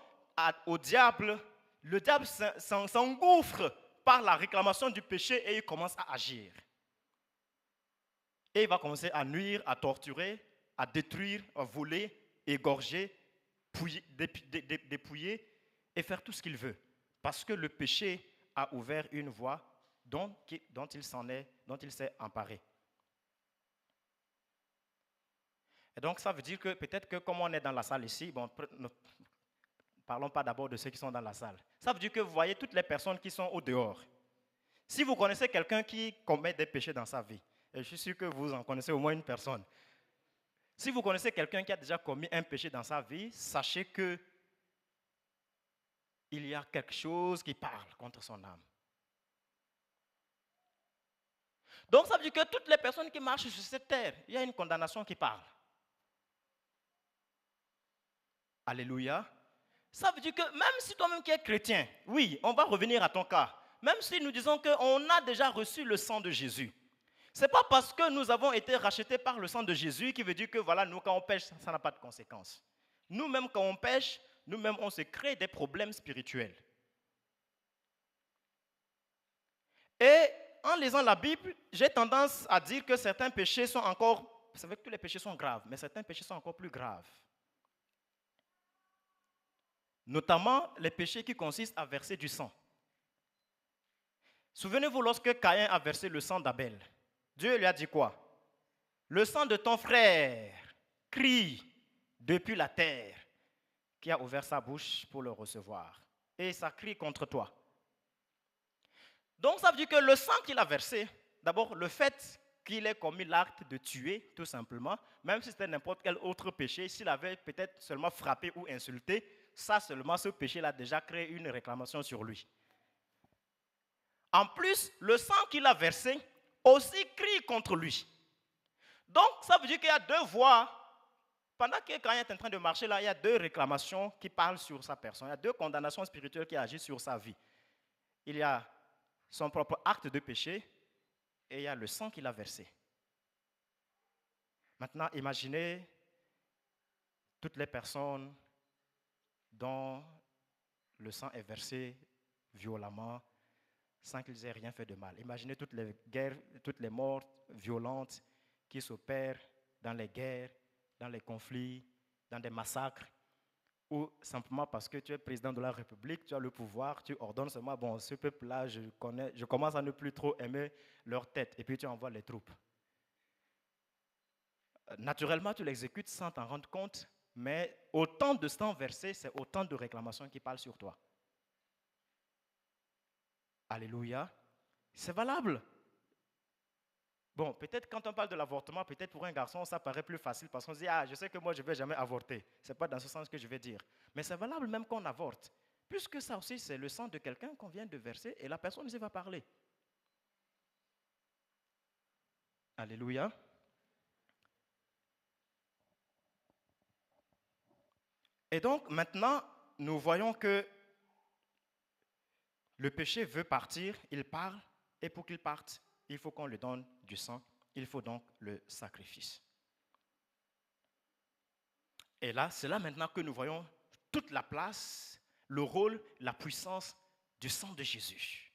au diable, le diable s'engouffre par la réclamation du péché et il commence à agir. Et il va commencer à nuire, à torturer, à détruire, à voler, égorger, dépouiller et faire tout ce qu'il veut. Parce que le péché a ouvert une voie dont il s'est emparé. Et donc ça veut dire que peut-être que comme on est dans la salle ici, bon, ne parlons pas d'abord de ceux qui sont dans la salle. Ça veut dire que vous voyez toutes les personnes qui sont au dehors. Si vous connaissez quelqu'un qui commet des péchés dans sa vie, et je suis sûr que vous en connaissez au moins une personne. Si vous connaissez quelqu'un qui a déjà commis un péché dans sa vie, sachez que il y a quelque chose qui parle contre son âme. Donc ça veut dire que toutes les personnes qui marchent sur cette terre, il y a une condamnation qui parle. Alléluia. Ça veut dire que même si toi-même qui es chrétien, oui, on va revenir à ton cas, même si nous disons qu'on a déjà reçu le sang de Jésus, ce n'est pas parce que nous avons été rachetés par le sang de Jésus qui veut dire que voilà, nous quand on pêche, ça n'a pas de conséquences. Nous-mêmes quand on pêche, nous-mêmes on se crée des problèmes spirituels. Et en lisant la Bible, j'ai tendance à dire que certains péchés sont encore, vous savez que tous les péchés sont graves, mais certains péchés sont encore plus graves. Notamment les péchés qui consistent à verser du sang. Souvenez-vous lorsque Caïn a versé le sang d'Abel, Dieu lui a dit quoi? Le sang de ton frère crie depuis la terre, qui a ouvert sa bouche pour le recevoir. Et ça crie contre toi. Donc ça veut dire que le sang qu'il a versé, d'abord le fait qu'il ait commis l'acte de tuer, tout simplement, même si c'était n'importe quel autre péché, s'il avait peut-être seulement frappé ou insulté, ça seulement, ce péché-là a déjà créé une réclamation sur lui. En plus, le sang qu'il a versé aussi crie contre lui. Donc, ça veut dire qu'il y a deux voix. Pendant que Caïn est en train de marcher là, il y a deux réclamations qui parlent sur sa personne. Il y a deux condamnations spirituelles qui agissent sur sa vie. Il y a son propre acte de péché et il y a le sang qu'il a versé. Maintenant, imaginez toutes les personnes dont le sang est versé violemment sans qu'ils aient rien fait de mal. Imaginez toutes les guerres, toutes les morts violentes qui s'opèrent dans les guerres, dans les conflits, dans des massacres, ou simplement parce que tu es président de la République, tu as le pouvoir, tu ordonnes seulement, bon, ce peuple-là, je commence à ne plus trop aimer leur tête, et puis tu envoies les troupes. Naturellement, tu l'exécutes sans t'en rendre compte, mais autant de sang versé, c'est autant de réclamations qui parlent sur toi. Alléluia. C'est valable. Bon, peut-être quand on parle de l'avortement, peut-être pour un garçon, ça paraît plus facile parce qu'on se dit, ah, je sais que moi, je ne vais jamais avorter. Ce n'est pas dans ce sens que je vais dire. Mais c'est valable même quand on avorte. Puisque ça aussi, c'est le sang de quelqu'un qu'on vient de verser et la personne y va parler. Alléluia. Et donc, maintenant, nous voyons que le péché veut partir, il part, et pour qu'il parte, il faut qu'on lui donne du sang, il faut donc le sacrifice. Et là, c'est là maintenant que nous voyons toute la place, le rôle, la puissance du sang de Jésus.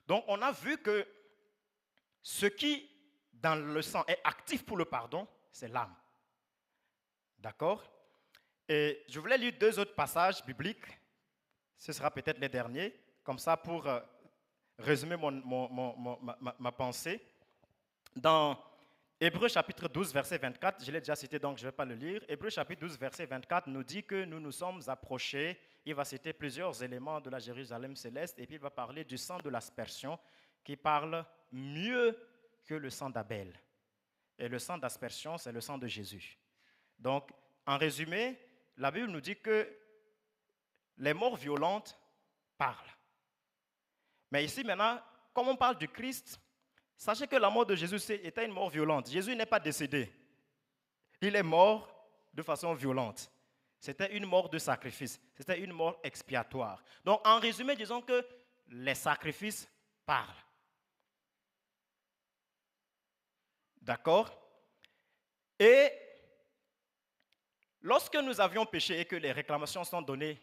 Donc, on a vu que ce qui, dans le sang, est actif pour le pardon, c'est l'âme. D'accord? Et je voulais lire deux autres passages bibliques. Ce sera peut-être les derniers, comme ça pour résumer ma pensée. Dans Hébreux chapitre 12, verset 24, je l'ai déjà cité donc je ne vais pas le lire. Hébreux chapitre 12, verset 24 nous dit que nous nous sommes approchés. Il va citer plusieurs éléments de la Jérusalem céleste et puis il va parler du sang de l'aspersion qui parle mieux que le sang d'Abel. Et le sang d'aspersion, c'est le sang de Jésus. Donc, en résumé, la Bible nous dit que les morts violentes parlent. Mais ici maintenant, comme on parle du Christ, sachez que la mort de Jésus était une mort violente. Jésus n'est pas décédé. Il est mort de façon violente. C'était une mort de sacrifice. C'était une mort expiatoire. Donc, en résumé, disons que les sacrifices parlent. D'accord? Et lorsque nous avions péché et que les réclamations sont données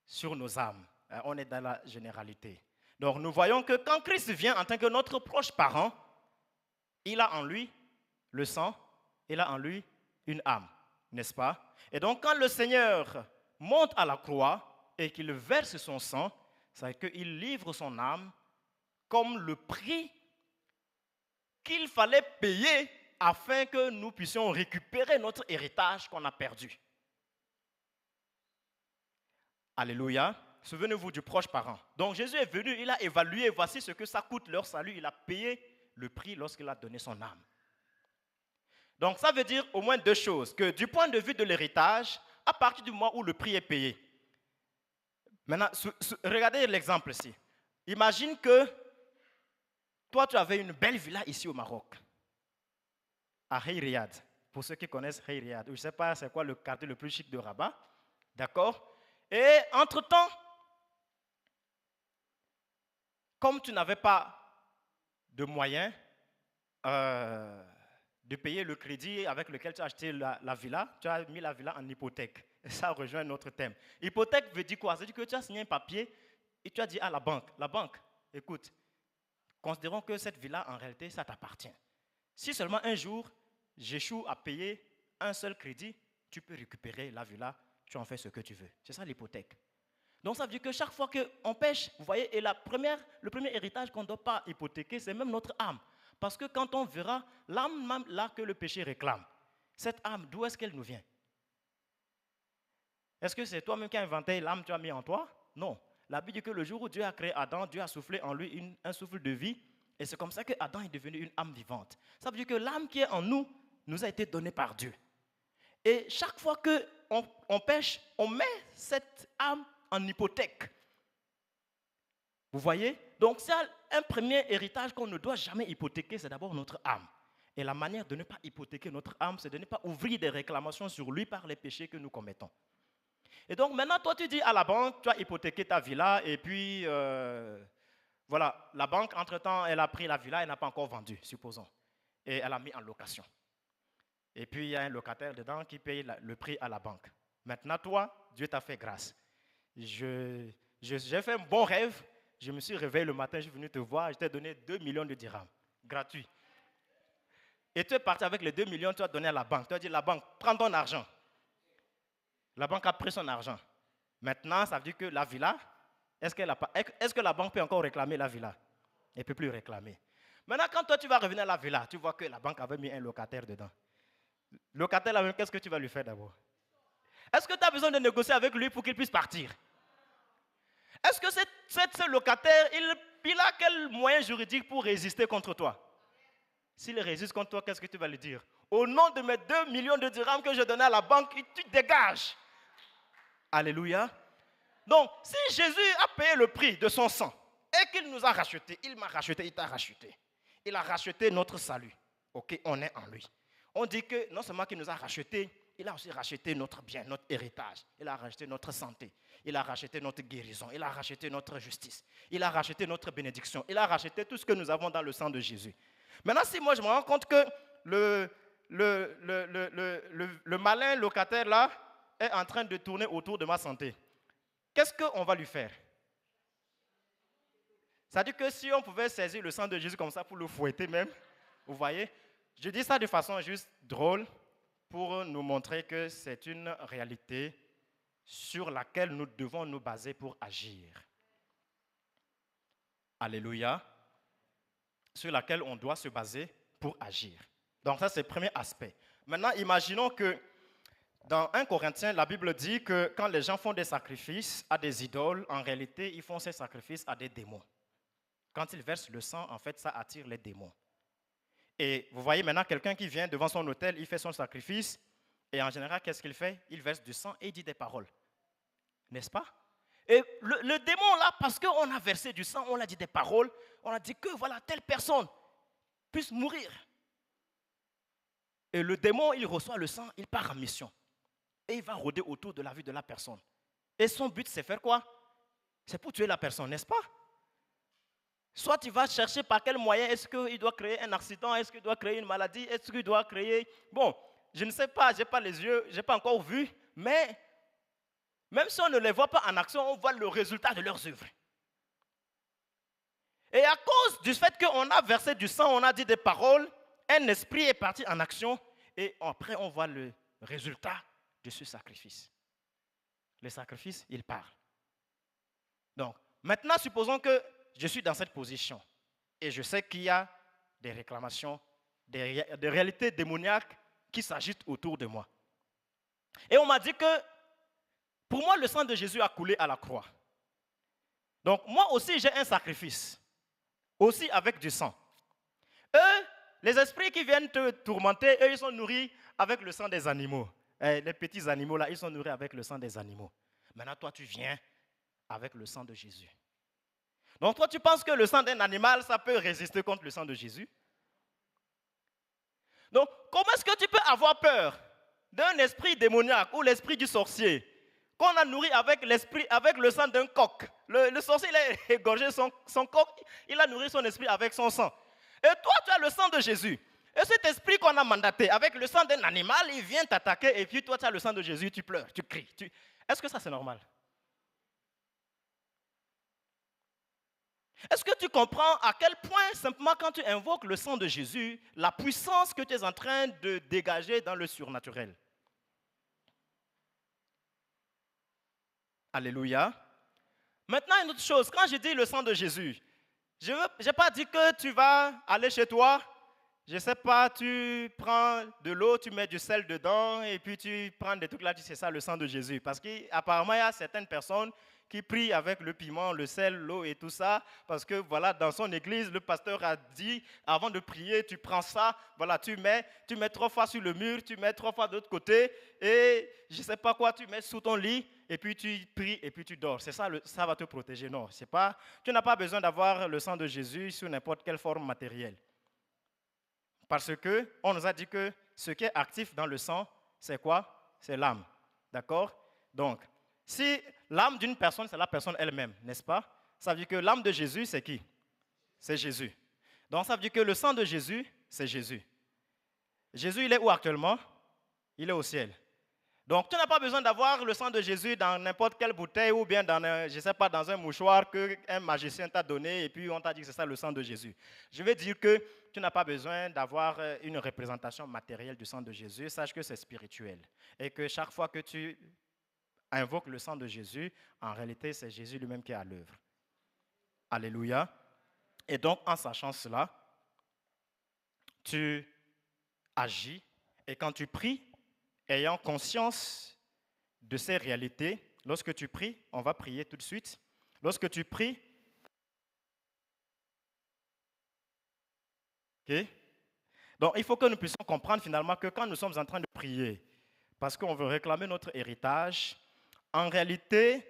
sur nos âmes, on est dans la généralité. Donc, nous voyons que quand Christ vient en tant que notre proche parent, il a en lui le sang, il a en lui une âme, n'est-ce pas? Et donc, quand le Seigneur monte à la croix et qu'il verse son sang, c'est qu'il livre son âme comme le prix qu'il fallait payer afin que nous puissions récupérer notre héritage qu'on a perdu. Alléluia. Souvenez-vous du proche parent. Donc Jésus est venu, il a évalué, voici ce que ça coûte leur salut. Il a payé le prix lorsqu'il a donné son âme. Donc ça veut dire au moins deux choses. Que du point de vue de l'héritage, à partir du moment où le prix est payé. Maintenant, regardez l'exemple ici. Imagine que toi, tu avais une belle villa ici au Maroc, à Hey Riyad. Pour ceux qui connaissent Hey Riyad, je ne sais pas c'est quoi le quartier le plus chic de Rabat. D'accord? Et entre-temps, comme tu n'avais pas de moyens de payer le crédit avec lequel tu as acheté la villa, tu as mis la villa en hypothèque. Et ça rejoint notre thème. Hypothèque veut dire quoi? Ça veut dire que tu as signé un papier et tu as dit à la banque, écoute, considérons que cette villa, en réalité, ça t'appartient. Si seulement un jour, j'échoue à payer un seul crédit, tu peux récupérer la villa, tu en fais ce que tu veux. C'est ça l'hypothèque. Donc ça veut dire que chaque fois qu'on pêche, vous voyez, et le premier héritage qu'on ne doit pas hypothéquer, c'est même notre âme. Parce que quand on verra l'âme même là que le péché réclame, cette âme, d'où est-ce qu'elle nous vient? Est-ce que c'est toi-même qui as inventé l'âme que tu as mis en toi? Non. La Bible dit que le jour où Dieu a créé Adam, Dieu a soufflé en lui un souffle de vie, et c'est comme ça que Adam est devenu une âme vivante. Ça veut dire que l'âme qui est en nous a été donnée par Dieu. Et chaque fois qu'on pêche, on met cette âme en hypothèque. Vous voyez? Donc c'est un premier héritage qu'on ne doit jamais hypothéquer, c'est d'abord notre âme. Et la manière de ne pas hypothéquer notre âme, c'est de ne pas ouvrir des réclamations sur lui par les péchés que nous commettons. Et donc maintenant, toi tu dis à la banque, tu as hypothéqué ta villa et puis voilà, la banque entre-temps, elle a pris la villa, elle n'a pas encore vendu, supposons. Et elle a mis en location. Et puis il y a un locataire dedans qui paye le prix à la banque. Maintenant toi, Dieu t'a fait grâce. J'ai fait un bon rêve, je me suis réveillé le matin, je suis venu te voir, je t'ai donné 2 millions de dirhams, gratuit. Et tu es parti avec les 2 millions, tu as donné à la banque. Tu as dit, la banque, prends ton argent. La banque a pris son argent. Maintenant, ça veut dire que la villa, est-ce que la banque peut encore réclamer la villa? Elle ne peut plus réclamer. Maintenant, quand toi, tu vas revenir à la villa, tu vois que la banque avait mis un locataire dedans. Le locataire, là, qu'est-ce que tu vas lui faire d'abord? Est-ce que tu as besoin de négocier avec lui pour qu'il puisse partir? Est-ce que ce locataire, il a quel moyen juridique pour résister contre toi? S'il résiste contre toi, qu'est-ce que tu vas lui dire? Au nom de mes 2 millions de dirhams que j'ai donnés à la banque, tu dégages. Alléluia. Donc, si Jésus a payé le prix de son sang et qu'il nous a rachetés, il m'a racheté, il t'a racheté. Il a racheté notre salut. Ok, on est en lui. On dit que non seulement qu'il nous a rachetés, il a aussi racheté notre bien, notre héritage. Il a racheté notre santé. Il a racheté notre guérison. Il a racheté notre justice. Il a racheté notre bénédiction. Il a racheté tout ce que nous avons dans le sang de Jésus. Maintenant, si moi je me rends compte que le malin locataire là est en train de tourner autour de ma santé, qu'est-ce qu'on va lui faire? C'est-à-dire que si on pouvait saisir le sang de Jésus comme ça pour le fouetter même, vous voyez, je dis ça de façon juste drôle pour nous montrer que c'est une réalité sur laquelle nous devons nous baser pour agir. Alléluia. Sur laquelle on doit se baser pour agir. Donc ça, c'est le premier aspect. Maintenant, imaginons que dans 1 Corinthiens, la Bible dit que quand les gens font des sacrifices à des idoles, en réalité, ils font ces sacrifices à des démons. Quand ils versent le sang, en fait, ça attire les démons. Et vous voyez maintenant quelqu'un qui vient devant son autel, il fait son sacrifice, et en général, qu'est-ce qu'il fait? Il verse du sang et il dit des paroles. N'est-ce pas? Et le démon, là, parce qu'on a versé du sang, on a dit des paroles, on a dit que voilà, telle personne puisse mourir. Et le démon, il reçoit le sang, il part en mission. Et il va rôder autour de la vie de la personne. Et son but, c'est faire quoi? C'est pour tuer la personne, n'est-ce pas? Soit il va chercher par quel moyen, est-ce qu'il doit créer un accident, est-ce qu'il doit créer une maladie, est-ce qu'il doit créer... Bon, je ne sais pas, je n'ai pas les yeux, je n'ai pas encore vu, mais même si on ne les voit pas en action, on voit le résultat de leurs œuvres. Et à cause du fait qu'on a versé du sang, on a dit des paroles, un esprit est parti en action, et après on voit le résultat de ce sacrifice. Le sacrifice, il parle. Donc, maintenant, supposons que je suis dans cette position et je sais qu'il y a des réclamations, des réalités démoniaques qui s'agitent autour de moi. Et on m'a dit que, pour moi, le sang de Jésus a coulé à la croix. Donc, moi aussi, j'ai un sacrifice, aussi avec du sang. Eux, les esprits qui viennent te tourmenter, eux, ils sont nourris avec le sang des animaux. Les petits animaux, là, ils sont nourris avec le sang des animaux. Maintenant, toi, tu viens avec le sang de Jésus. Donc, toi, tu penses que le sang d'un animal, ça peut résister contre le sang de Jésus? Donc, comment est-ce que tu peux avoir peur d'un esprit démoniaque ou l'esprit du sorcier qu'on a nourri avec le sang d'un coq? Le sorcier, il a égorgé son coq, il a nourri son esprit avec son sang. Et toi, tu as le sang de Jésus. Et cet esprit qu'on a mandaté avec le sang d'un animal, il vient t'attaquer et puis toi, tu as le sang de Jésus, tu pleures, tu cries. Est-ce que ça, c'est normal? Est-ce que tu comprends à quel point, simplement quand tu invoques le sang de Jésus, la puissance que tu es en train de dégager dans le surnaturel? Alléluia. Maintenant, une autre chose, quand je dis le sang de Jésus, je n'ai pas dit que tu vas aller chez toi, je ne sais pas, tu prends de l'eau, tu mets du sel dedans et puis tu prends des trucs là, tu sais ça, le sang de Jésus. Parce qu'apparemment, il y a certaines personnes qui prient avec le piment, le sel, l'eau et tout ça, parce que voilà, dans son église, le pasteur a dit, avant de prier, tu prends ça, voilà, tu mets 3 fois sur le mur, tu mets 3 fois de l'autre côté, et je ne sais pas quoi, tu mets sous ton lit, et puis tu pries, et puis tu dors. C'est ça, ça va te protéger. Non, c'est pas, tu n'as pas besoin d'avoir le sang de Jésus sous n'importe quelle forme matérielle. Parce qu'on nous a dit que ce qui est actif dans le sang, c'est quoi? C'est l'âme. D'accord? Donc, si l'âme d'une personne, c'est la personne elle-même, n'est-ce pas? Ça veut dire que l'âme de Jésus, c'est qui? C'est Jésus. Donc, ça veut dire que le sang de Jésus, c'est Jésus. Jésus, il est où actuellement? Il est au ciel. Donc, tu n'as pas besoin d'avoir le sang de Jésus dans n'importe quelle bouteille ou bien dans, je sais pas, dans un mouchoir qu'un magicien t'a donné et puis on t'a dit que c'est ça le sang de Jésus. Je veux dire que tu n'as pas besoin d'avoir une représentation matérielle du sang de Jésus. Sache que c'est spirituel. Et que chaque fois que tu invoques le sang de Jésus, en réalité, c'est Jésus lui-même qui est à l'œuvre. Alléluia. Et donc, en sachant cela, tu agis et quand tu pries, ayant conscience de ces réalités, lorsque tu pries, on va prier tout de suite. Lorsque tu pries, ok? Donc il faut que nous puissions comprendre finalement que quand nous sommes en train de prier, parce qu'on veut réclamer notre héritage, en réalité,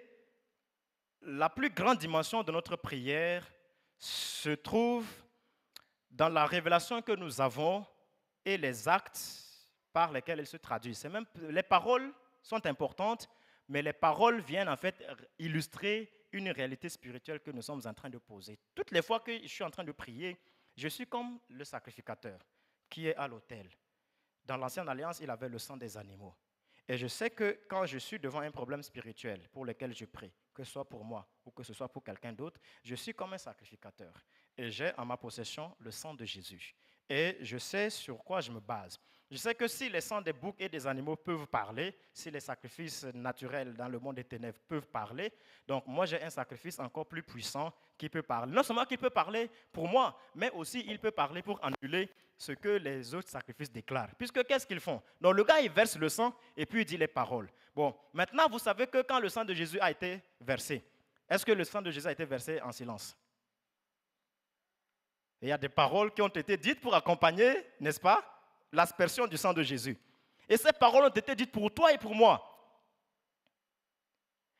la plus grande dimension de notre prière se trouve dans la révélation que nous avons et les actes par lesquels elle se traduit. Les paroles sont importantes, mais les paroles viennent en fait illustrer une réalité spirituelle que nous sommes en train de poser. Toutes les fois que je suis en train de prier, je suis comme le sacrificateur qui est à l'autel. Dans l'Ancienne Alliance, il avait le sang des animaux. Et je sais que quand je suis devant un problème spirituel pour lequel je prie, que ce soit pour moi ou que ce soit pour quelqu'un d'autre, je suis comme un sacrificateur. Et j'ai en ma possession le sang de Jésus. Et je sais sur quoi je me base. Je sais que si les sangs des boucs et des animaux peuvent parler, si les sacrifices naturels dans le monde des ténèbres peuvent parler, donc moi j'ai un sacrifice encore plus puissant qui peut parler. Non seulement qui peut parler pour moi, mais aussi il peut parler pour annuler ce que les autres sacrifices déclarent. Puisque qu'est-ce qu'ils font? Donc le gars il verse le sang et puis il dit les paroles. Bon, maintenant vous savez que quand le sang de Jésus a été versé, est-ce que le sang de Jésus a été versé en silence? Il y a des paroles qui ont été dites pour accompagner, n'est-ce pas, l'aspersion du sang de Jésus. Et ces paroles ont été dites pour toi et pour moi.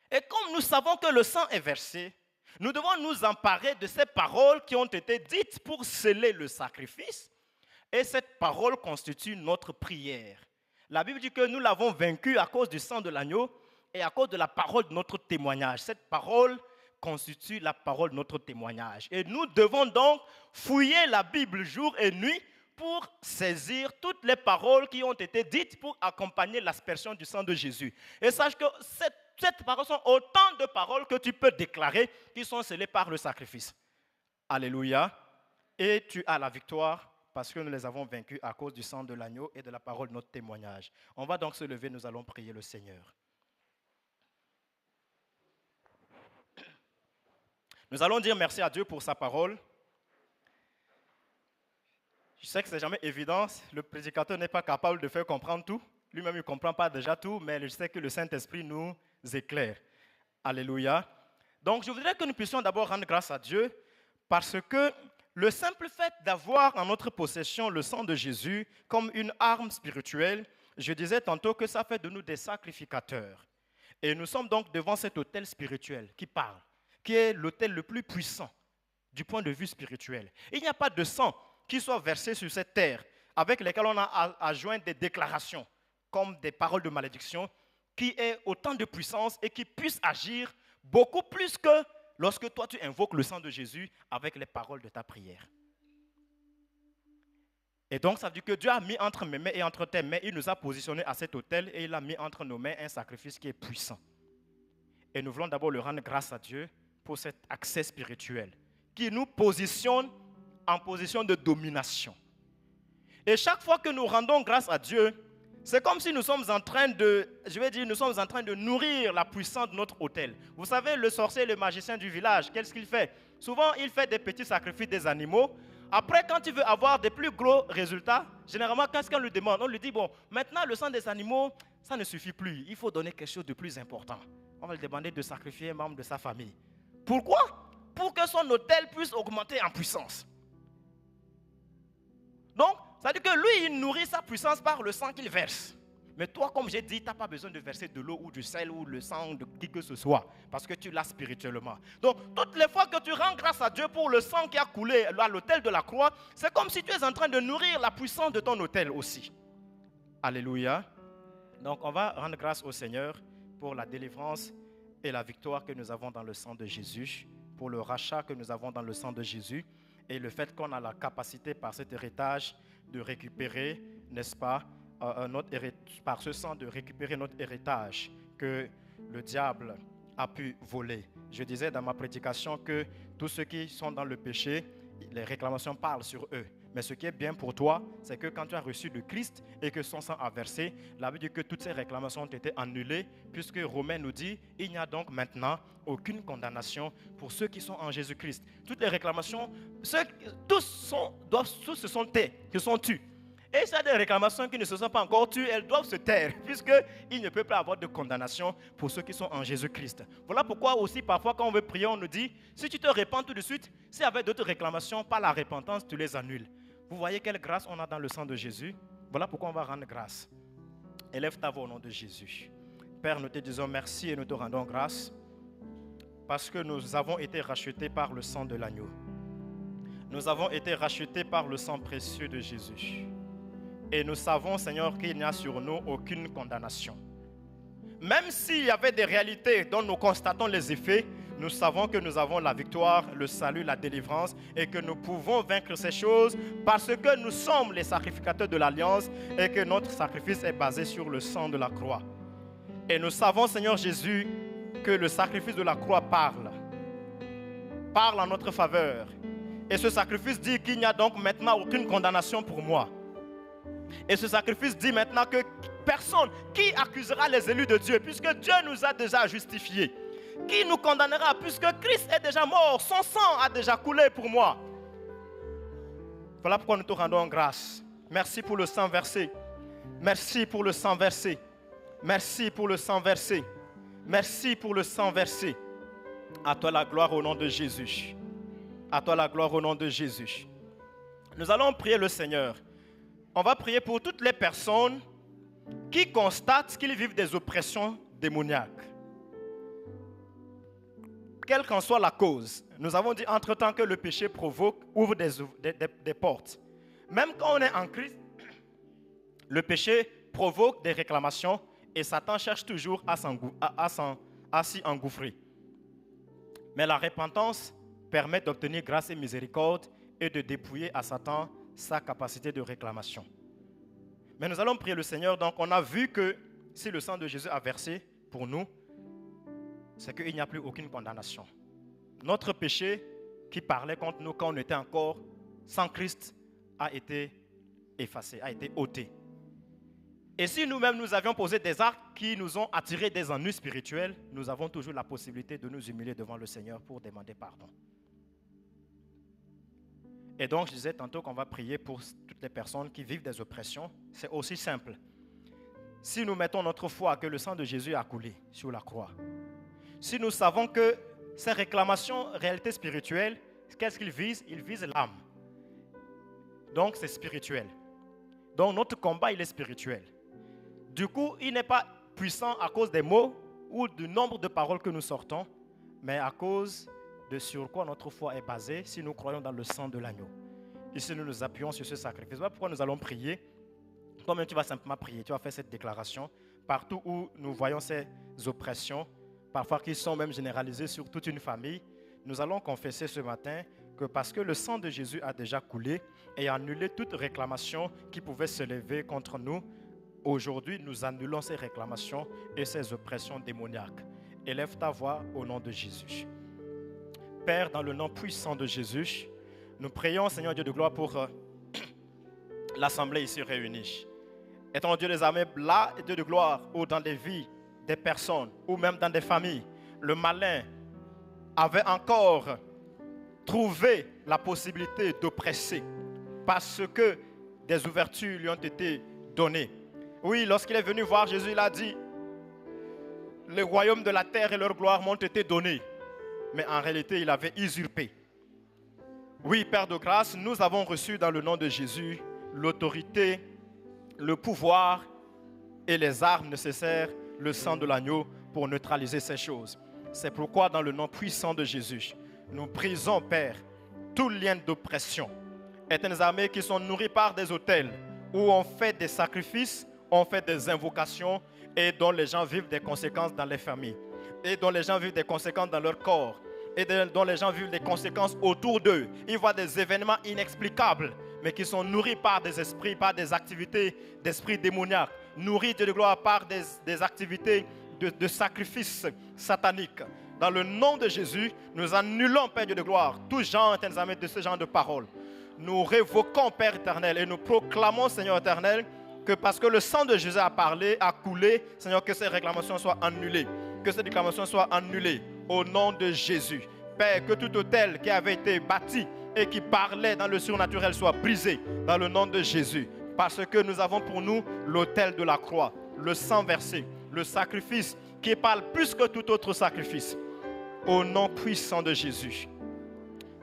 Et comme nous savons que le sang est versé, nous devons nous emparer de ces paroles qui ont été dites pour sceller le sacrifice. Et cette parole constitue notre prière. La Bible dit que nous l'avons vaincu à cause du sang de l'agneau et à cause de la parole de notre témoignage. Cette parole constitue la parole de notre témoignage. Et nous devons donc fouiller la Bible jour et nuit pour saisir toutes les paroles qui ont été dites pour accompagner l'aspersion du sang de Jésus. Et sache que cette parole sont autant de paroles que tu peux déclarer qui sont scellées par le sacrifice. Alléluia. Et tu as la victoire parce que nous les avons vaincus à cause du sang de l'agneau et de la parole de notre témoignage. On va donc se lever, nous allons prier le Seigneur. Nous allons dire merci à Dieu pour sa parole. Je sais que ce n'est jamais évident, le prédicateur n'est pas capable de faire comprendre tout. Lui-même, il ne comprend pas déjà tout, mais je sais que le Saint-Esprit nous éclaire. Alléluia. Donc, je voudrais que nous puissions d'abord rendre grâce à Dieu parce que le simple fait d'avoir en notre possession le sang de Jésus comme une arme spirituelle, je disais tantôt que ça fait de nous des sacrificateurs. Et nous sommes donc devant cet autel spirituel qui parle, qui est l'autel le plus puissant du point de vue spirituel. Il n'y a pas de sang qui soit versé sur cette terre avec lesquelles on a à joindre des déclarations comme des paroles de malédiction qui aient autant de puissance et qui puissent agir beaucoup plus que lorsque toi tu invoques le sang de Jésus avec les paroles de ta prière. Et donc ça veut dire que Dieu a mis entre mes mains et entre tes mains, il nous a positionnés à cet autel et il a mis entre nos mains un sacrifice qui est puissant. Et nous voulons d'abord le rendre grâce à Dieu pour cet accès spirituel qui nous positionne en position de domination. Et chaque fois que nous rendons grâce à Dieu, c'est comme si nous sommes en train de nourrir la puissance de notre autel. Vous savez, le sorcier et le magicien du village, qu'est-ce qu'il fait? Souvent, il fait des petits sacrifices des animaux. Après, quand il veut avoir des plus gros résultats, généralement, qu'est-ce qu'on lui demande? On lui dit, bon, maintenant, le sang des animaux, ça ne suffit plus. Il faut donner quelque chose de plus important. On va lui demander de sacrifier un membre de sa famille. Pourquoi? Pour que son autel puisse augmenter en puissance. Donc, ça veut dire que lui, il nourrit sa puissance par le sang qu'il verse. Mais toi, comme j'ai dit, tu n'as pas besoin de verser de l'eau ou du sel ou le sang de qui que ce soit, parce que tu l'as spirituellement. Donc, toutes les fois que tu rends grâce à Dieu pour le sang qui a coulé à l'autel de la croix, c'est comme si tu es en train de nourrir la puissance de ton autel aussi. Alléluia. Donc, on va rendre grâce au Seigneur pour la délivrance et la victoire que nous avons dans le sang de Jésus, pour le rachat que nous avons dans le sang de Jésus, et le fait qu'on a la capacité par cet héritage de récupérer, n'est-ce pas, par ce sang de récupérer notre héritage que le diable a pu voler. Je disais dans ma prédication que tous ceux qui sont dans le péché, les réclamations parlent sur eux. Mais ce qui est bien pour toi, c'est que quand tu as reçu le Christ et que son sang a versé, la Bible dit que toutes ces réclamations ont été annulées, puisque Romains nous dit, il n'y a donc maintenant aucune condamnation pour ceux qui sont en Jésus-Christ. Toutes les réclamations, tous se sont tus. Et s'il y a des réclamations qui ne se sont pas encore tues, elles doivent se taire, puisqu'il ne peut pas y avoir de condamnation pour ceux qui sont en Jésus-Christ. Voilà pourquoi aussi, parfois, quand on veut prier, on nous dit, si tu te répands tout de suite, s'il y avait d'autres réclamations, par la repentance, tu les annules. Vous voyez quelle grâce on a dans le sang de Jésus? Voilà pourquoi on va rendre grâce. Élève ta voix au nom de Jésus. Père, nous te disons merci et nous te rendons grâce parce que nous avons été rachetés par le sang de l'agneau. Nous avons été rachetés par le sang précieux de Jésus. Et nous savons, Seigneur, qu'il n'y a sur nous aucune condamnation. Même s'il y avait des réalités dont nous constatons les effets, nous savons que nous avons la victoire, le salut, la délivrance et que nous pouvons vaincre ces choses parce que nous sommes les sacrificateurs de l'Alliance et que notre sacrifice est basé sur le sang de la croix. Et nous savons, Seigneur Jésus, que le sacrifice de la croix parle en notre faveur. Et ce sacrifice dit qu'il n'y a donc maintenant aucune condamnation pour moi. Et ce sacrifice dit maintenant que personne, qui accusera les élus de Dieu, puisque Dieu nous a déjà justifiés? Qui nous condamnera, puisque Christ est déjà mort, son sang a déjà coulé pour moi? Voilà pourquoi nous te rendons grâce. Merci pour le sang versé. Merci pour le sang versé. Merci pour le sang versé. Merci pour le sang versé. À toi la gloire au nom de Jésus. À toi la gloire au nom de Jésus. Nous allons prier le Seigneur. On va prier pour toutes les personnes qui constatent qu'ils vivent des oppressions démoniaques. Quelle qu'en soit la cause, nous avons dit entre-temps que le péché provoque, ouvre des portes. Même quand on est en Christ, le péché provoque des réclamations et Satan cherche toujours à s'y engouffrer. Mais la repentance permet d'obtenir grâce et miséricorde et de dépouiller à Satan sa capacité de réclamation. Mais nous allons prier le Seigneur. Donc on a vu que si le sang de Jésus a versé pour nous, c'est qu'il n'y a plus aucune condamnation. Notre péché qui parlait contre nous quand on était encore sans Christ a été effacé, a été ôté. Et si nous-mêmes nous avions posé des actes qui nous ont attiré des ennuis spirituels, nous avons toujours la possibilité de nous humilier devant le Seigneur pour demander pardon. Et donc je disais tantôt qu'on va prier pour toutes les personnes qui vivent des oppressions. C'est aussi simple. Si nous mettons notre foi que le sang de Jésus a coulé sur la croix, si nous savons que ces réclamations, réalités spirituelles, qu'est-ce qu'ils visent? Ils visent l'âme. Donc c'est spirituel. Donc notre combat, il est spirituel. Du coup, il n'est pas puissant à cause des mots ou du nombre de paroles que nous sortons, mais à cause de sur quoi notre foi est basée si nous croyons dans le sang de l'agneau. Et si nous nous appuyons sur ce sacrifice. Voilà pourquoi nous allons prier. Toi-même, tu vas simplement prier. Tu vas faire cette déclaration. Partout où nous voyons ces oppressions, parfois qui sont même généralisées sur toute une famille, nous allons confesser ce matin que parce que le sang de Jésus a déjà coulé et annulé toute réclamation qui pouvait se lever contre nous, aujourd'hui, nous annulons ces réclamations et ces oppressions démoniaques. Élève ta voix au nom de Jésus. Père, dans le nom puissant de Jésus, nous prions, Seigneur Dieu de gloire, pour l'assemblée ici réunie. Étant Dieu des armées, là, Dieu de gloire, ou dans des vies des personnes, ou même dans des familles, le malin avait encore trouvé la possibilité d'oppresser parce que des ouvertures lui ont été données. Oui, lorsqu'il est venu voir Jésus, il a dit, le royaume de la terre et leur gloire m'ont été donnés. Mais en réalité, il avait usurpé. Oui, Père de grâce, nous avons reçu dans le nom de Jésus l'autorité, le pouvoir et les armes nécessaires, le sang de l'agneau pour neutraliser ces choses. C'est pourquoi dans le nom puissant de Jésus, nous brisons, Père, tout lien d'oppression. Éternelles armées qui sont nourries par des autels où on fait des sacrifices, on fait des invocations et dont les gens vivent des conséquences dans les familles et dont les gens vivent des conséquences dans leur corps et dont les gens vivent des conséquences autour d'eux. Ils voient des événements inexplicables mais qui sont nourris par des esprits, par des activités d'esprits démoniaques, nourris de gloire par des activités de sacrifices sataniques. Dans le nom de Jésus, nous annulons, Père Dieu de gloire, tout genre de ce genre de paroles. Nous révoquons, Père éternel, et nous proclamons, Seigneur éternel, que parce que le sang de Jésus a parlé, a coulé, Seigneur, que ces réclamations soient annulées. Que ces déclamations soient annulées au nom de Jésus. Père, que tout autel qui avait été bâti et qui parlait dans le surnaturel soit brisé dans le nom de Jésus. Parce que nous avons pour nous l'autel de la croix, le sang versé, le sacrifice qui parle plus que tout autre sacrifice. Au nom puissant de Jésus.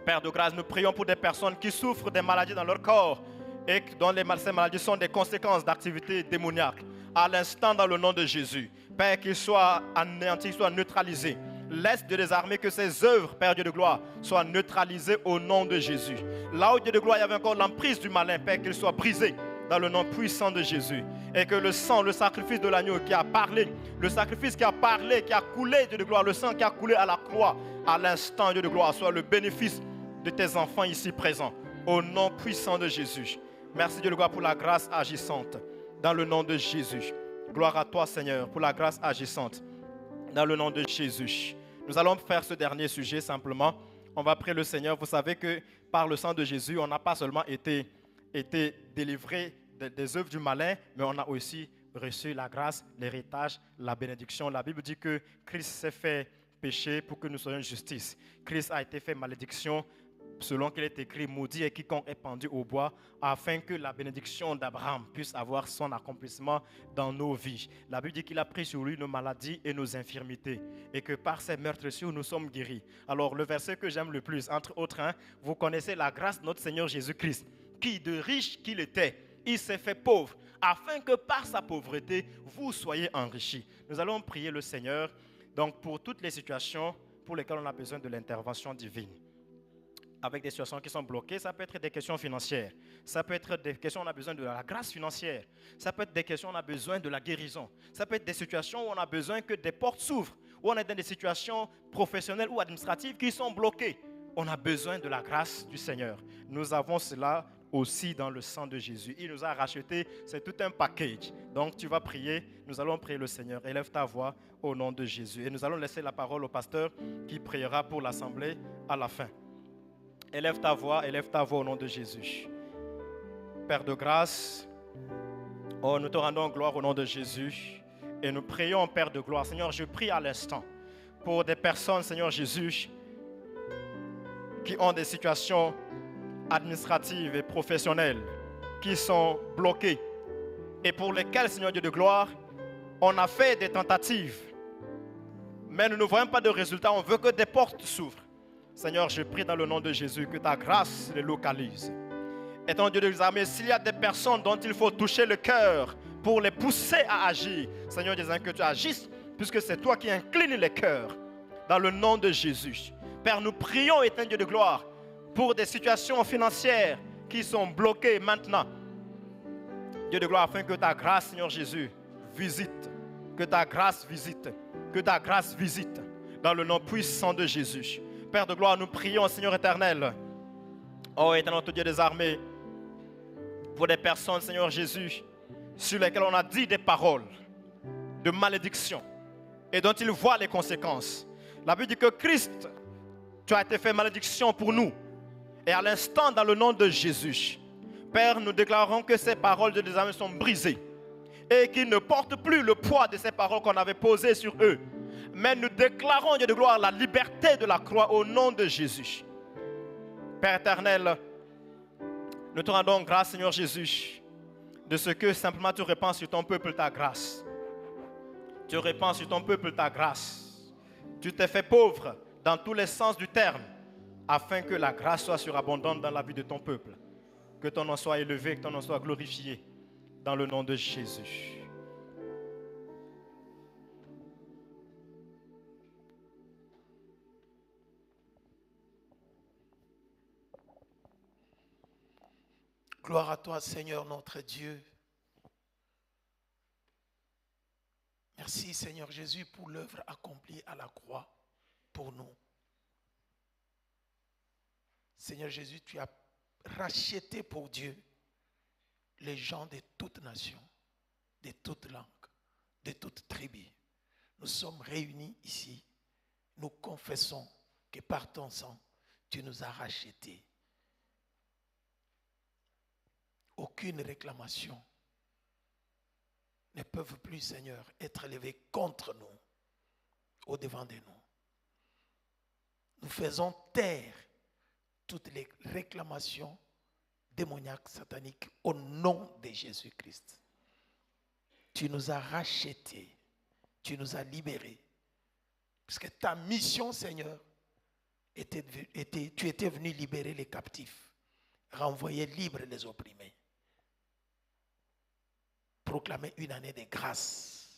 Père de grâce, nous prions pour des personnes qui souffrent des maladies dans leur corps et dont ces maladies sont des conséquences d'activités démoniaques. À l'instant, dans le nom de Jésus, Père, qu'ils soient anéantis, qu'ils soient neutralisés. Laisse Dieu des armées que ces œuvres, Père Dieu de gloire, soient neutralisées au nom de Jésus. Là où Dieu de gloire, il y avait encore l'emprise du malin, Père, qu'il soit brisé dans le nom puissant de Jésus. Et que le sang, le sacrifice de l'agneau qui a parlé, le sacrifice qui a parlé, qui a coulé, Dieu de gloire, le sang qui a coulé à la croix, à l'instant, Dieu de gloire, soit le bénéfice de tes enfants ici présents. Au nom puissant de Jésus. Merci Dieu de gloire pour la grâce agissante. Dans le nom de Jésus. Gloire à toi Seigneur pour la grâce agissante. Dans le nom de Jésus. Nous allons faire ce dernier sujet simplement. On va prier le Seigneur. Vous savez que par le sang de Jésus, on n'a pas seulement été délivré des œuvres du malin, mais on a aussi reçu la grâce, l'héritage, la bénédiction. La Bible dit que Christ s'est fait péché pour que nous soyons justice. Christ a été fait malédiction, selon qu'il est écrit, maudit est quiconque est pendu au bois, afin que la bénédiction d'Abraham puisse avoir son accomplissement dans nos vies. La Bible dit qu'il a pris sur lui nos maladies et nos infirmités, et que par ses meurtrissures nous sommes guéris. Alors le verset que j'aime le plus, entre autres, vous connaissez la grâce de notre Seigneur Jésus-Christ, qui de riche qu'il était, il s'est fait pauvre, afin que par sa pauvreté, vous soyez enrichis. Nous allons prier le Seigneur donc pour toutes les situations pour lesquelles on a besoin de l'intervention divine. Avec des situations qui sont bloquées, ça peut être des questions financières, ça peut être des questions où on a besoin de la grâce financière, ça peut être des questions où on a besoin de la guérison, ça peut être des situations où on a besoin que des portes s'ouvrent, où on est dans des situations professionnelles ou administratives qui sont bloquées. On a besoin de la grâce du Seigneur. Nous avons cela aussi dans le sang de Jésus. Il nous a racheté, c'est tout un package. Donc tu vas prier, nous allons prier le Seigneur. Élève ta voix au nom de Jésus. Et nous allons laisser la parole au pasteur qui priera pour l'assemblée à la fin. Élève ta voix au nom de Jésus. Père de grâce, oh, nous te rendons gloire au nom de Jésus et nous prions, Père de gloire. Seigneur, je prie à l'instant pour des personnes, Seigneur Jésus, qui ont des situations administratives et professionnelles qui sont bloquées et pour lesquelles, Seigneur Dieu de gloire, on a fait des tentatives, mais nous ne voyons pas de résultats. On veut que des portes s'ouvrent. Seigneur, je prie dans le nom de Jésus que ta grâce les localise. Étant Dieu des armées, s'il y a des personnes dont il faut toucher le cœur pour les pousser à agir, Seigneur, disant que tu agisses, puisque c'est toi qui inclines les cœurs, dans le nom de Jésus. Père, nous prions, étant Dieu de gloire, pour des situations financières qui sont bloquées maintenant. Dieu de gloire, afin que ta grâce, Seigneur Jésus, visite, que ta grâce visite, que ta grâce visite, dans le nom puissant de Jésus. Père de gloire, nous prions, Seigneur éternel, oh éternel Dieu des armées, pour des personnes, Seigneur Jésus, sur lesquelles on a dit des paroles de malédiction et dont ils voient les conséquences. La Bible dit que Christ, tu as été fait malédiction pour nous. Et à l'instant, dans le nom de Jésus, Père, nous déclarons que ces paroles de des armées sont brisées et qu'ils ne portent plus le poids de ces paroles qu'on avait posées sur eux. Mais nous déclarons, Dieu de gloire, la liberté de la croix au nom de Jésus. Père éternel, nous te rendons grâce, Seigneur Jésus, de ce que simplement tu répands sur ton peuple ta grâce. Tu répands sur ton peuple ta grâce. Tu t'es fait pauvre dans tous les sens du terme, afin que la grâce soit surabondante dans la vie de ton peuple. Que ton nom soit élevé, que ton nom soit glorifié, dans le nom de Jésus. Gloire à toi, Seigneur notre Dieu. Merci, Seigneur Jésus, pour l'œuvre accomplie à la croix pour nous. Seigneur Jésus, tu as racheté pour Dieu les gens de toutes nations, de toutes langues, de toutes tribus. Nous sommes réunis ici. Nous confessons que par ton sang, tu nous as rachetés. Aucune réclamation ne peut plus, Seigneur, être élevée contre nous, au-devant de nous. Nous faisons taire toutes les réclamations démoniaques, sataniques, au nom de Jésus-Christ. Tu nous as rachetés, tu nous as libérés, parce que ta mission, Seigneur, tu étais venu libérer les captifs, renvoyer libres les opprimés. Proclamer une année de grâce.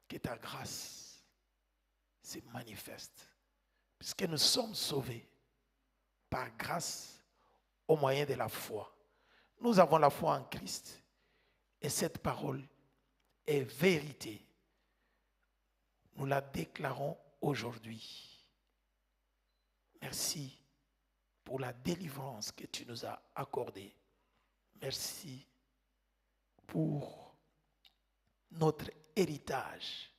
Que ta grâce se manifeste. Puisque nous sommes sauvés par grâce au moyen de la foi. Nous avons la foi en Christ. Et cette parole est vérité. Nous la déclarons aujourd'hui. Merci pour la délivrance que tu nous as accordée. Merci pour notre héritage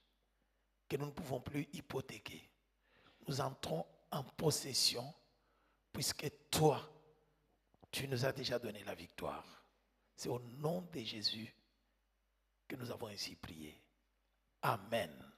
que nous ne pouvons plus hypothéquer. Nous entrons en possession puisque toi, tu tu nous as déjà donné la victoire. C'est au nom de Jésus que nous avons ainsi prié. Amen.